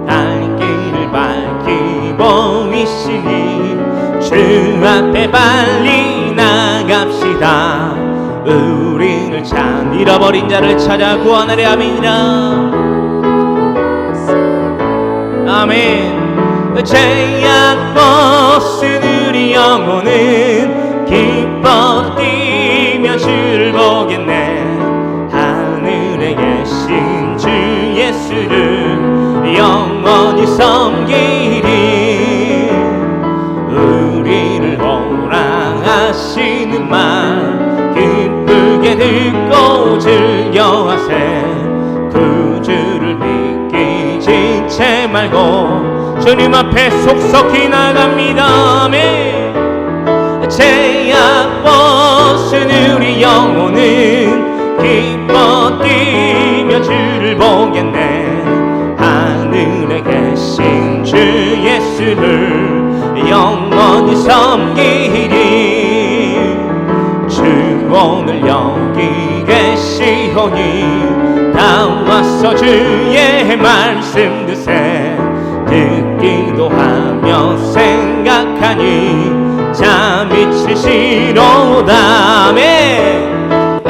갈 길을 밝히 보이시니 주 앞에 빨리 나갑시다. 우리를 찾 잃어버린 자를 찾아 구원하려 함이니라. 아멘. 죄악 벗은 우리 영혼은 기뻐 뛰며 주를 보겠네. 하늘에 계신 주 예수를 영원히 잊지 말고 주님 앞에 속속히 나갑니다. 아멘. 죄악 벗은 우리 영혼은 기뻐 뛰며 주를 보겠네. 하늘에 계신 주 예수를 영원히 섬기리. 주 오늘 여기 계시오니 다 와서 주의 말씀 드세. 듣기도 하며 생각하니 잠이 치시로다.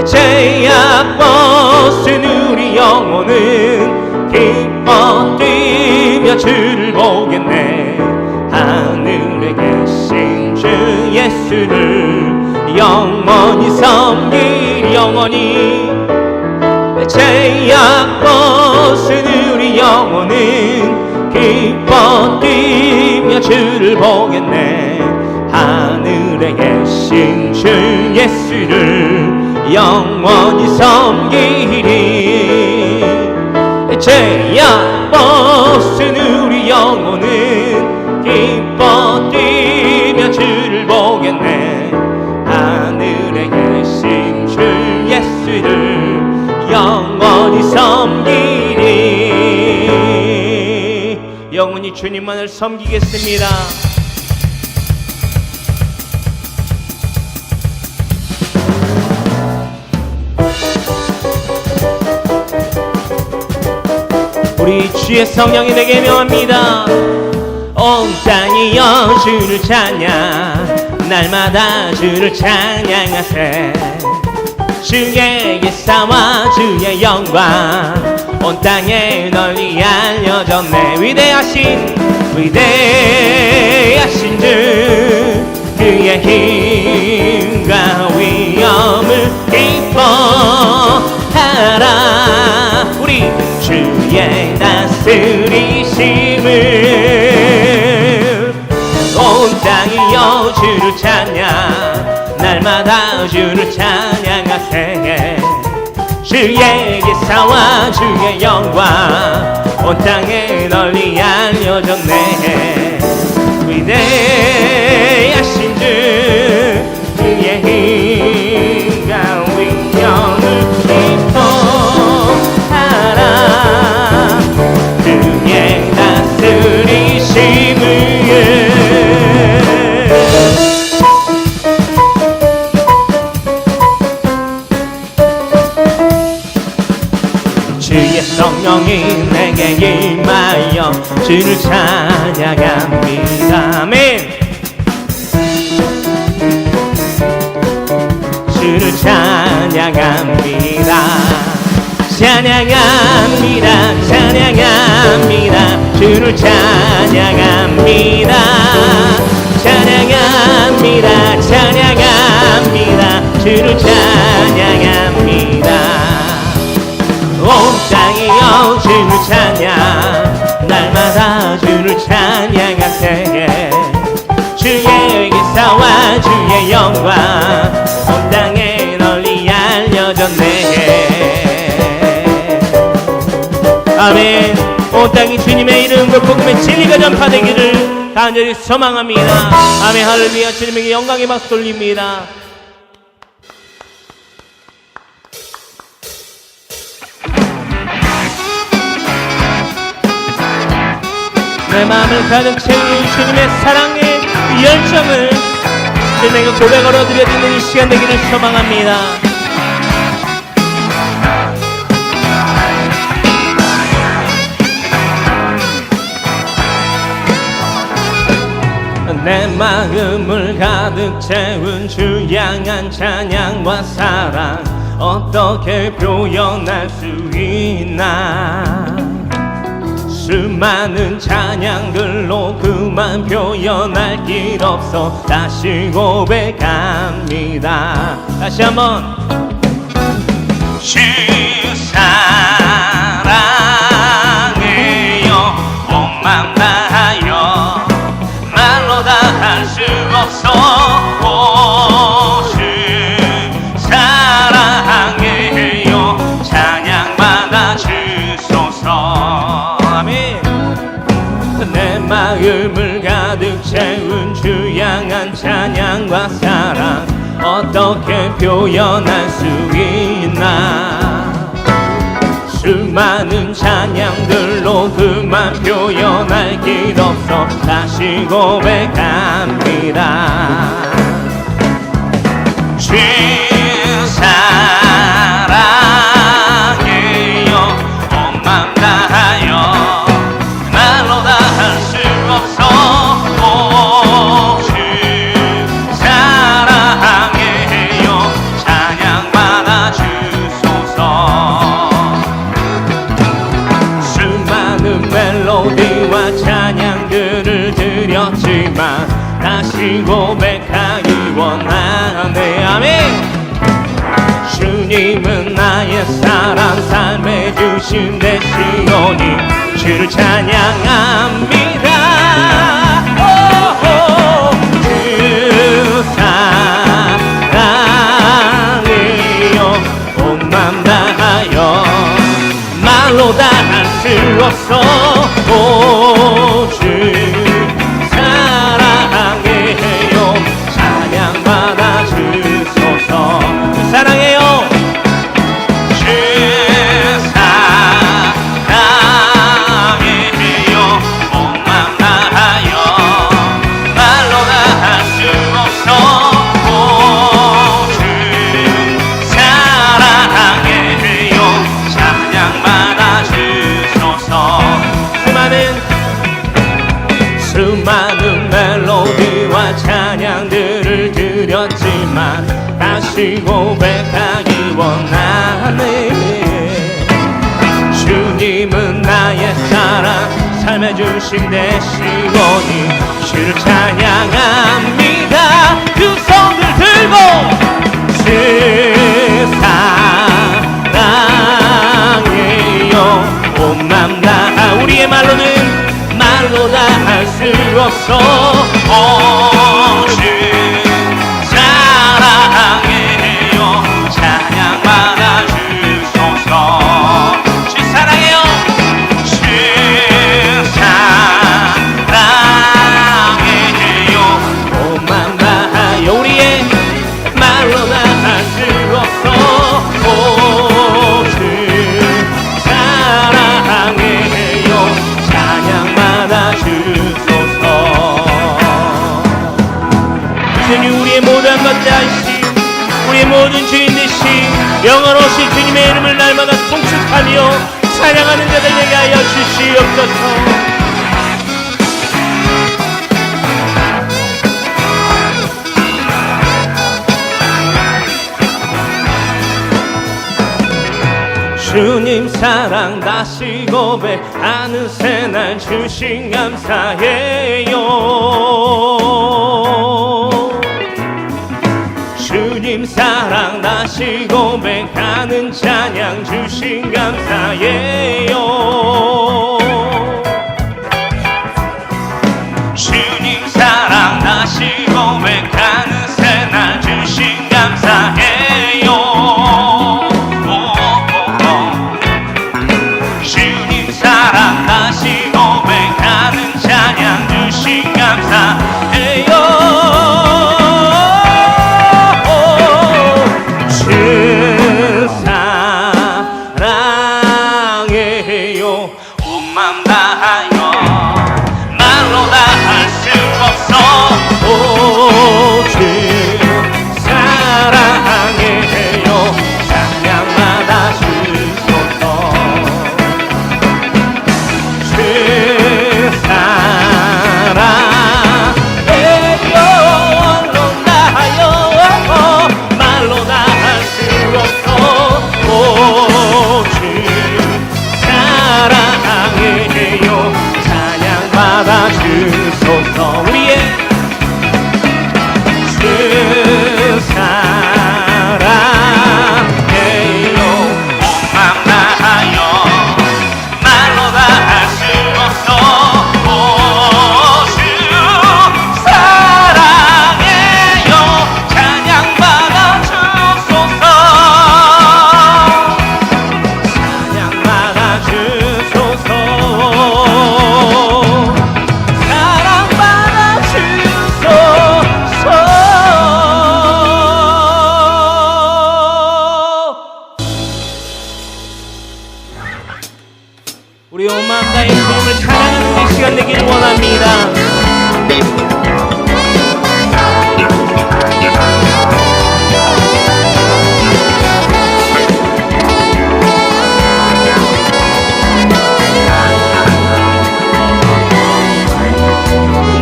죄악 벗은 우리 영혼은 기뻐 뛰며 주를 보겠네. 하늘에 계신 주 예수를 영원히 섬길. 영원히 죄악 벗은 우리 영혼은 기뻐 뛰며 주를 보겠네. 하늘에 계신 주 예수를 영원히 섬기리. 죄악 벗은 우리 영혼은 기뻐 뛰며 주를 보겠네. 하늘에 계신 주 예수를 영원히 섬기리. 영원히 주님만을 섬기겠습니다. 우리 주의 성령이 내게 명합니다. 온 땅이여 주를 찬양, 날마다 주를 찬양하세. 주의 기사와 주의 영광 온 땅에 널리 알려졌네. 위대하신 주, 그의 힘과 위엄을 기뻐하라. 우리 주의 다스리심을 온 땅이여 주를 찬양, 날마다 주를 찬양하세. 주의 기사와 주의 영광 온 땅에 널리 알려졌네. 위대하신 주, 그의 힘과 위엄을 기뻐하라. 그의 다스리심을 주의 성령이 내게 임하여 주를 찬양합니다. 아멘. 주를 찬양합니다. 찬양합니다. 찬양합니다. 주를 찬양합니다. 찬양합니다. 찬양합니다. 주를 찬양합니다. 온 땅이여 주를 찬양, 날마다 주를 찬양하세. 주의 기사와 주의 영광 온 땅에 널리 알려졌네. 아멘. 온 땅이 주님의 이름으로 복음의 진리가 전파되기를 간절히 소망합니다. 아멘. 할렐루야. 주님에게 영광의 박수 돌립니다. 내 마음을 가득 채우는 주님의 사랑의 열정을 주님에게 고백으로 드려지는 이 시간 되기를 소망합니다. 내 마음을 가득 채운 주 향한 찬양과 사랑 어떻게 표현할 수 있나. 수많은 찬양들로 그만 표현할 길 없어 다시 고백합니다. 다시 한번. 주 사랑해요 온맘 다하여 말로 다 할 수 없어. 주 사랑해요 찬양받아 주소서. 아멘. 마음을 가득 채운 주 향한 찬양과 사랑 어떻게 표현할 수 있나. 수많은 찬양들로 그만 표현할 길 없어 다시 고백합니다. 주 사랑해요 온 맘 다하여 말로 다 할 수 없어. 오, 주 사랑해요 찬양 받아 주소서. 수많은 멜로디와 찬양들을 드렸지만 다시 고백하기 원하네. 아멘. 주님은 나의 사랑 삶에 주신 대시오니 주를 찬양합니다. 주 사랑해요 온 맘 다하여 말로 다 할 수 없어. 오, 주 사랑해요 찬양 받아 주소서. 주 사랑해요 주 사랑해요 온 맘 다하여 말로 다 할 수 없어. 오, 주 사랑해요 찬양 받아 주소서. 수많은 멜로디와 찬양들을 드렸지만 다시 고백하기 원하네. 주님은 나의 사랑 삶에 주신 대시오니 주를 찬양합니다. 두 손을 들고 주 사랑해요 온 맘 다하. 우리의 말로 다 할 수 없어. 오, 주 사랑해요 찬양 받아 주소서. 주 사랑해요 주 사랑해요 온 맘 다하여. 우리의 말로 다 할 수 없어. 오, 주 사랑해요 찬양 받아 주소서. 주님 우리의 모든 것 다시 우리의 모든 주인 되신 영원하신 주님의 이름을 날마다 통축하며 찬양하는 자들 되게 하여 주시옵소서. 주님 사랑 다시 고백하는 새날 주신 감사해요. 주님 사랑 다시 고백하는 찬양 주신 감사해요. 주님 사랑 다시 고백하는 새날 주신 감사해요. 주님 사랑 다시 고백하는 찬양 주신 감사해요. 주 사랑해요 온 맘 다하여 말로 다 할 수 없어. 오, 주 사랑해요 찬양 받아 주소서. 주 사랑해요 말로 다하여 말로 다 할 수 없어. 오, 주 사랑해요 찬양 받아 주소서. 우리의 우리 온 마음 다해 주님을 찬양하는 이 시간 되길 원합니다.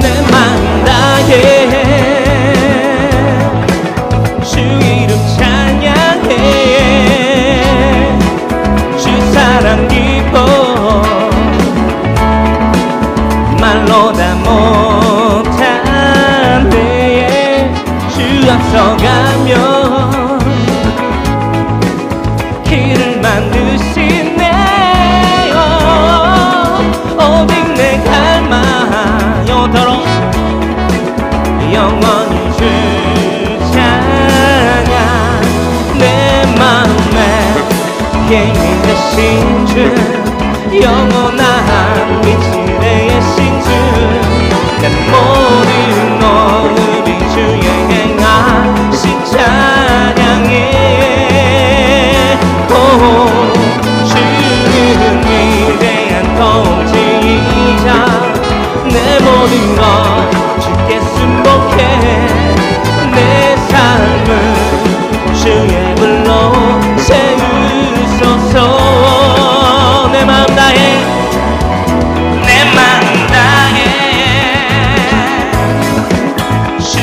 내 마음 다해 주 이름 찬양해 주 사랑 기뻐 말로 다 못한 데에 주 앞서가며 길을 만드시네요. 오직 내 갈망 영원토록 영원히 주 찬양 내 마음에 힘이 되신 주 영원한 미치대의 신주 내 모든 오늘이 주의 행하신 찬양해 주는 위대한 통치이자 내 모든 것 주께 순복해 내 삶을 주의 불로 세우소서. 내 마음 다해 내 마음 다해 주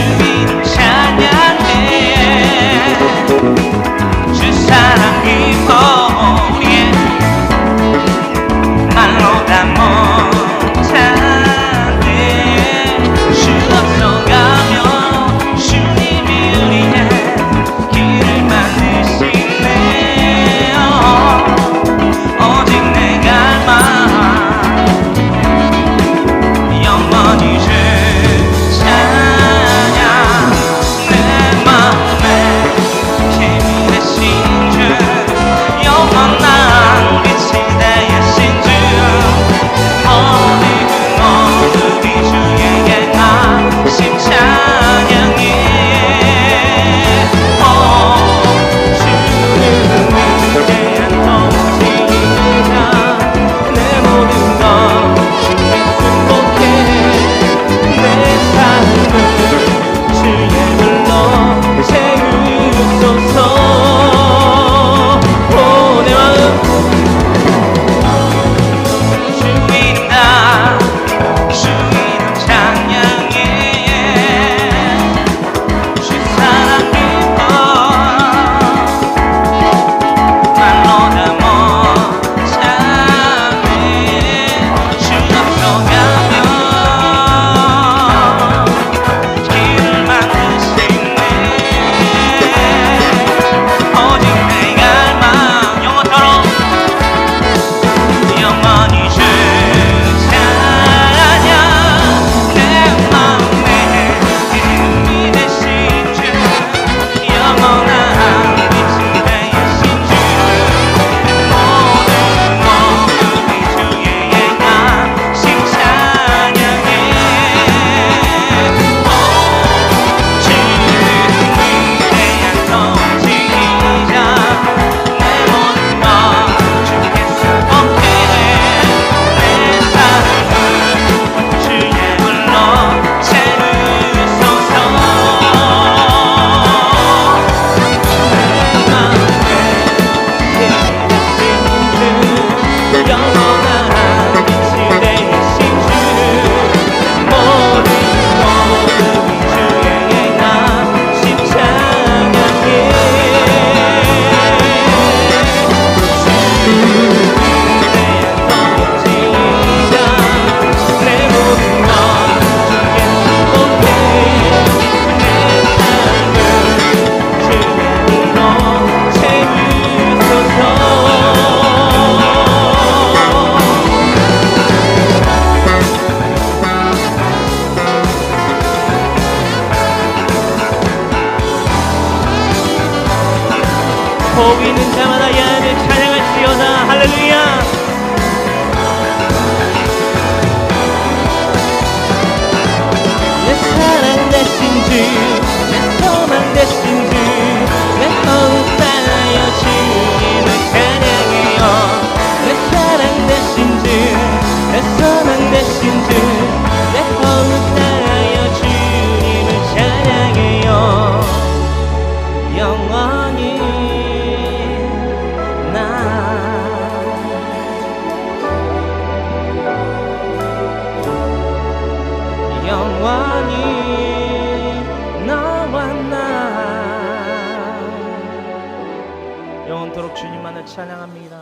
찬양합니다.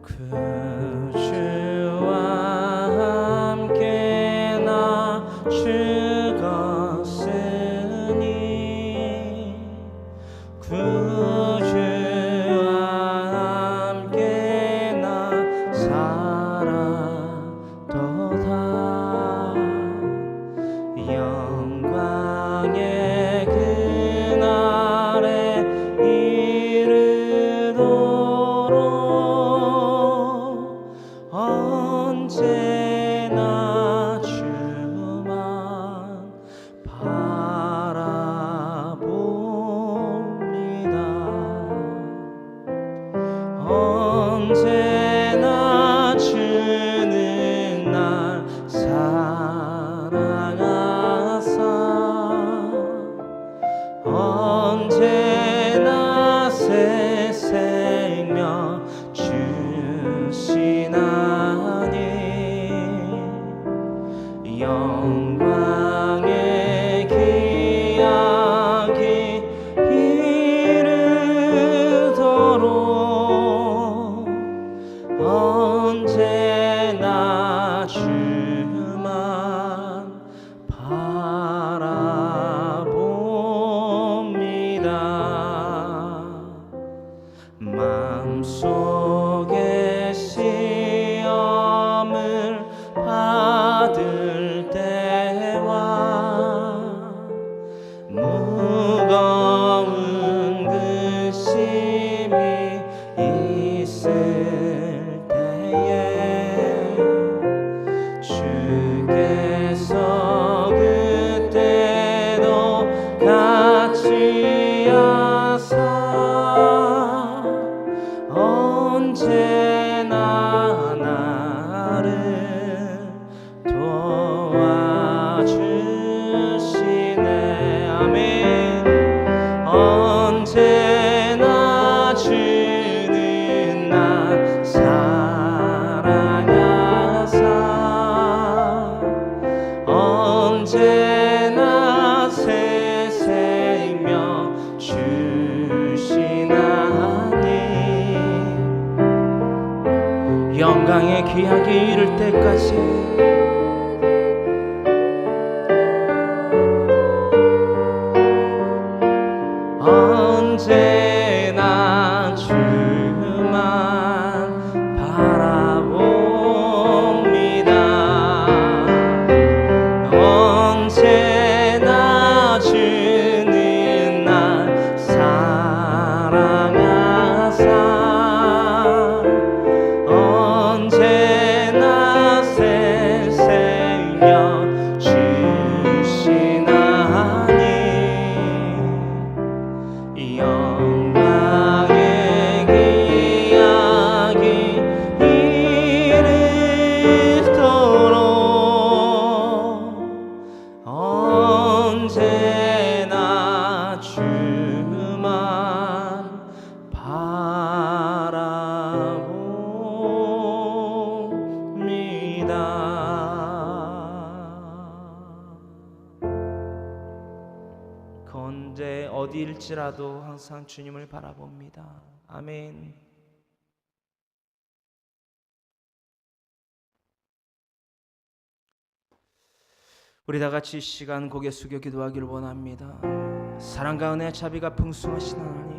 그 주와 함께 나 죽었으니 그 주와 함께 나 살았도다. 영광의 그날에 이르도록 언제나 주만 바라봅니다. 언제나 주는 날 사랑하사 언제나 새 생명 주시나니 영광의 기약이 이르도록 언제나 주만 바라봅니다. 마음속에 시험을 받을 때와 무거운 근심이 있을 때에 주께서 그때도 같이 하사 언제나 나를 도와주시네. 아멘. 언제나 주는 나 사랑하사 언제나 새 생명 주시나니 영광의 귀하게 이를 때까지 언제나 주만 바라봅니다. 언제나 주는 날 사랑하사 언제나 새 생명 주시나니 영광의 기약이 이르도록 언제나 주만 바라봅니다. 그 언제 어디일지라도 항상 주님을 바라봅니다. 아멘. 우리 다 같이 이 시간 고개 숙여 기도하기를 원합니다. 사랑과 은혜 자비가 풍성하신 하나님,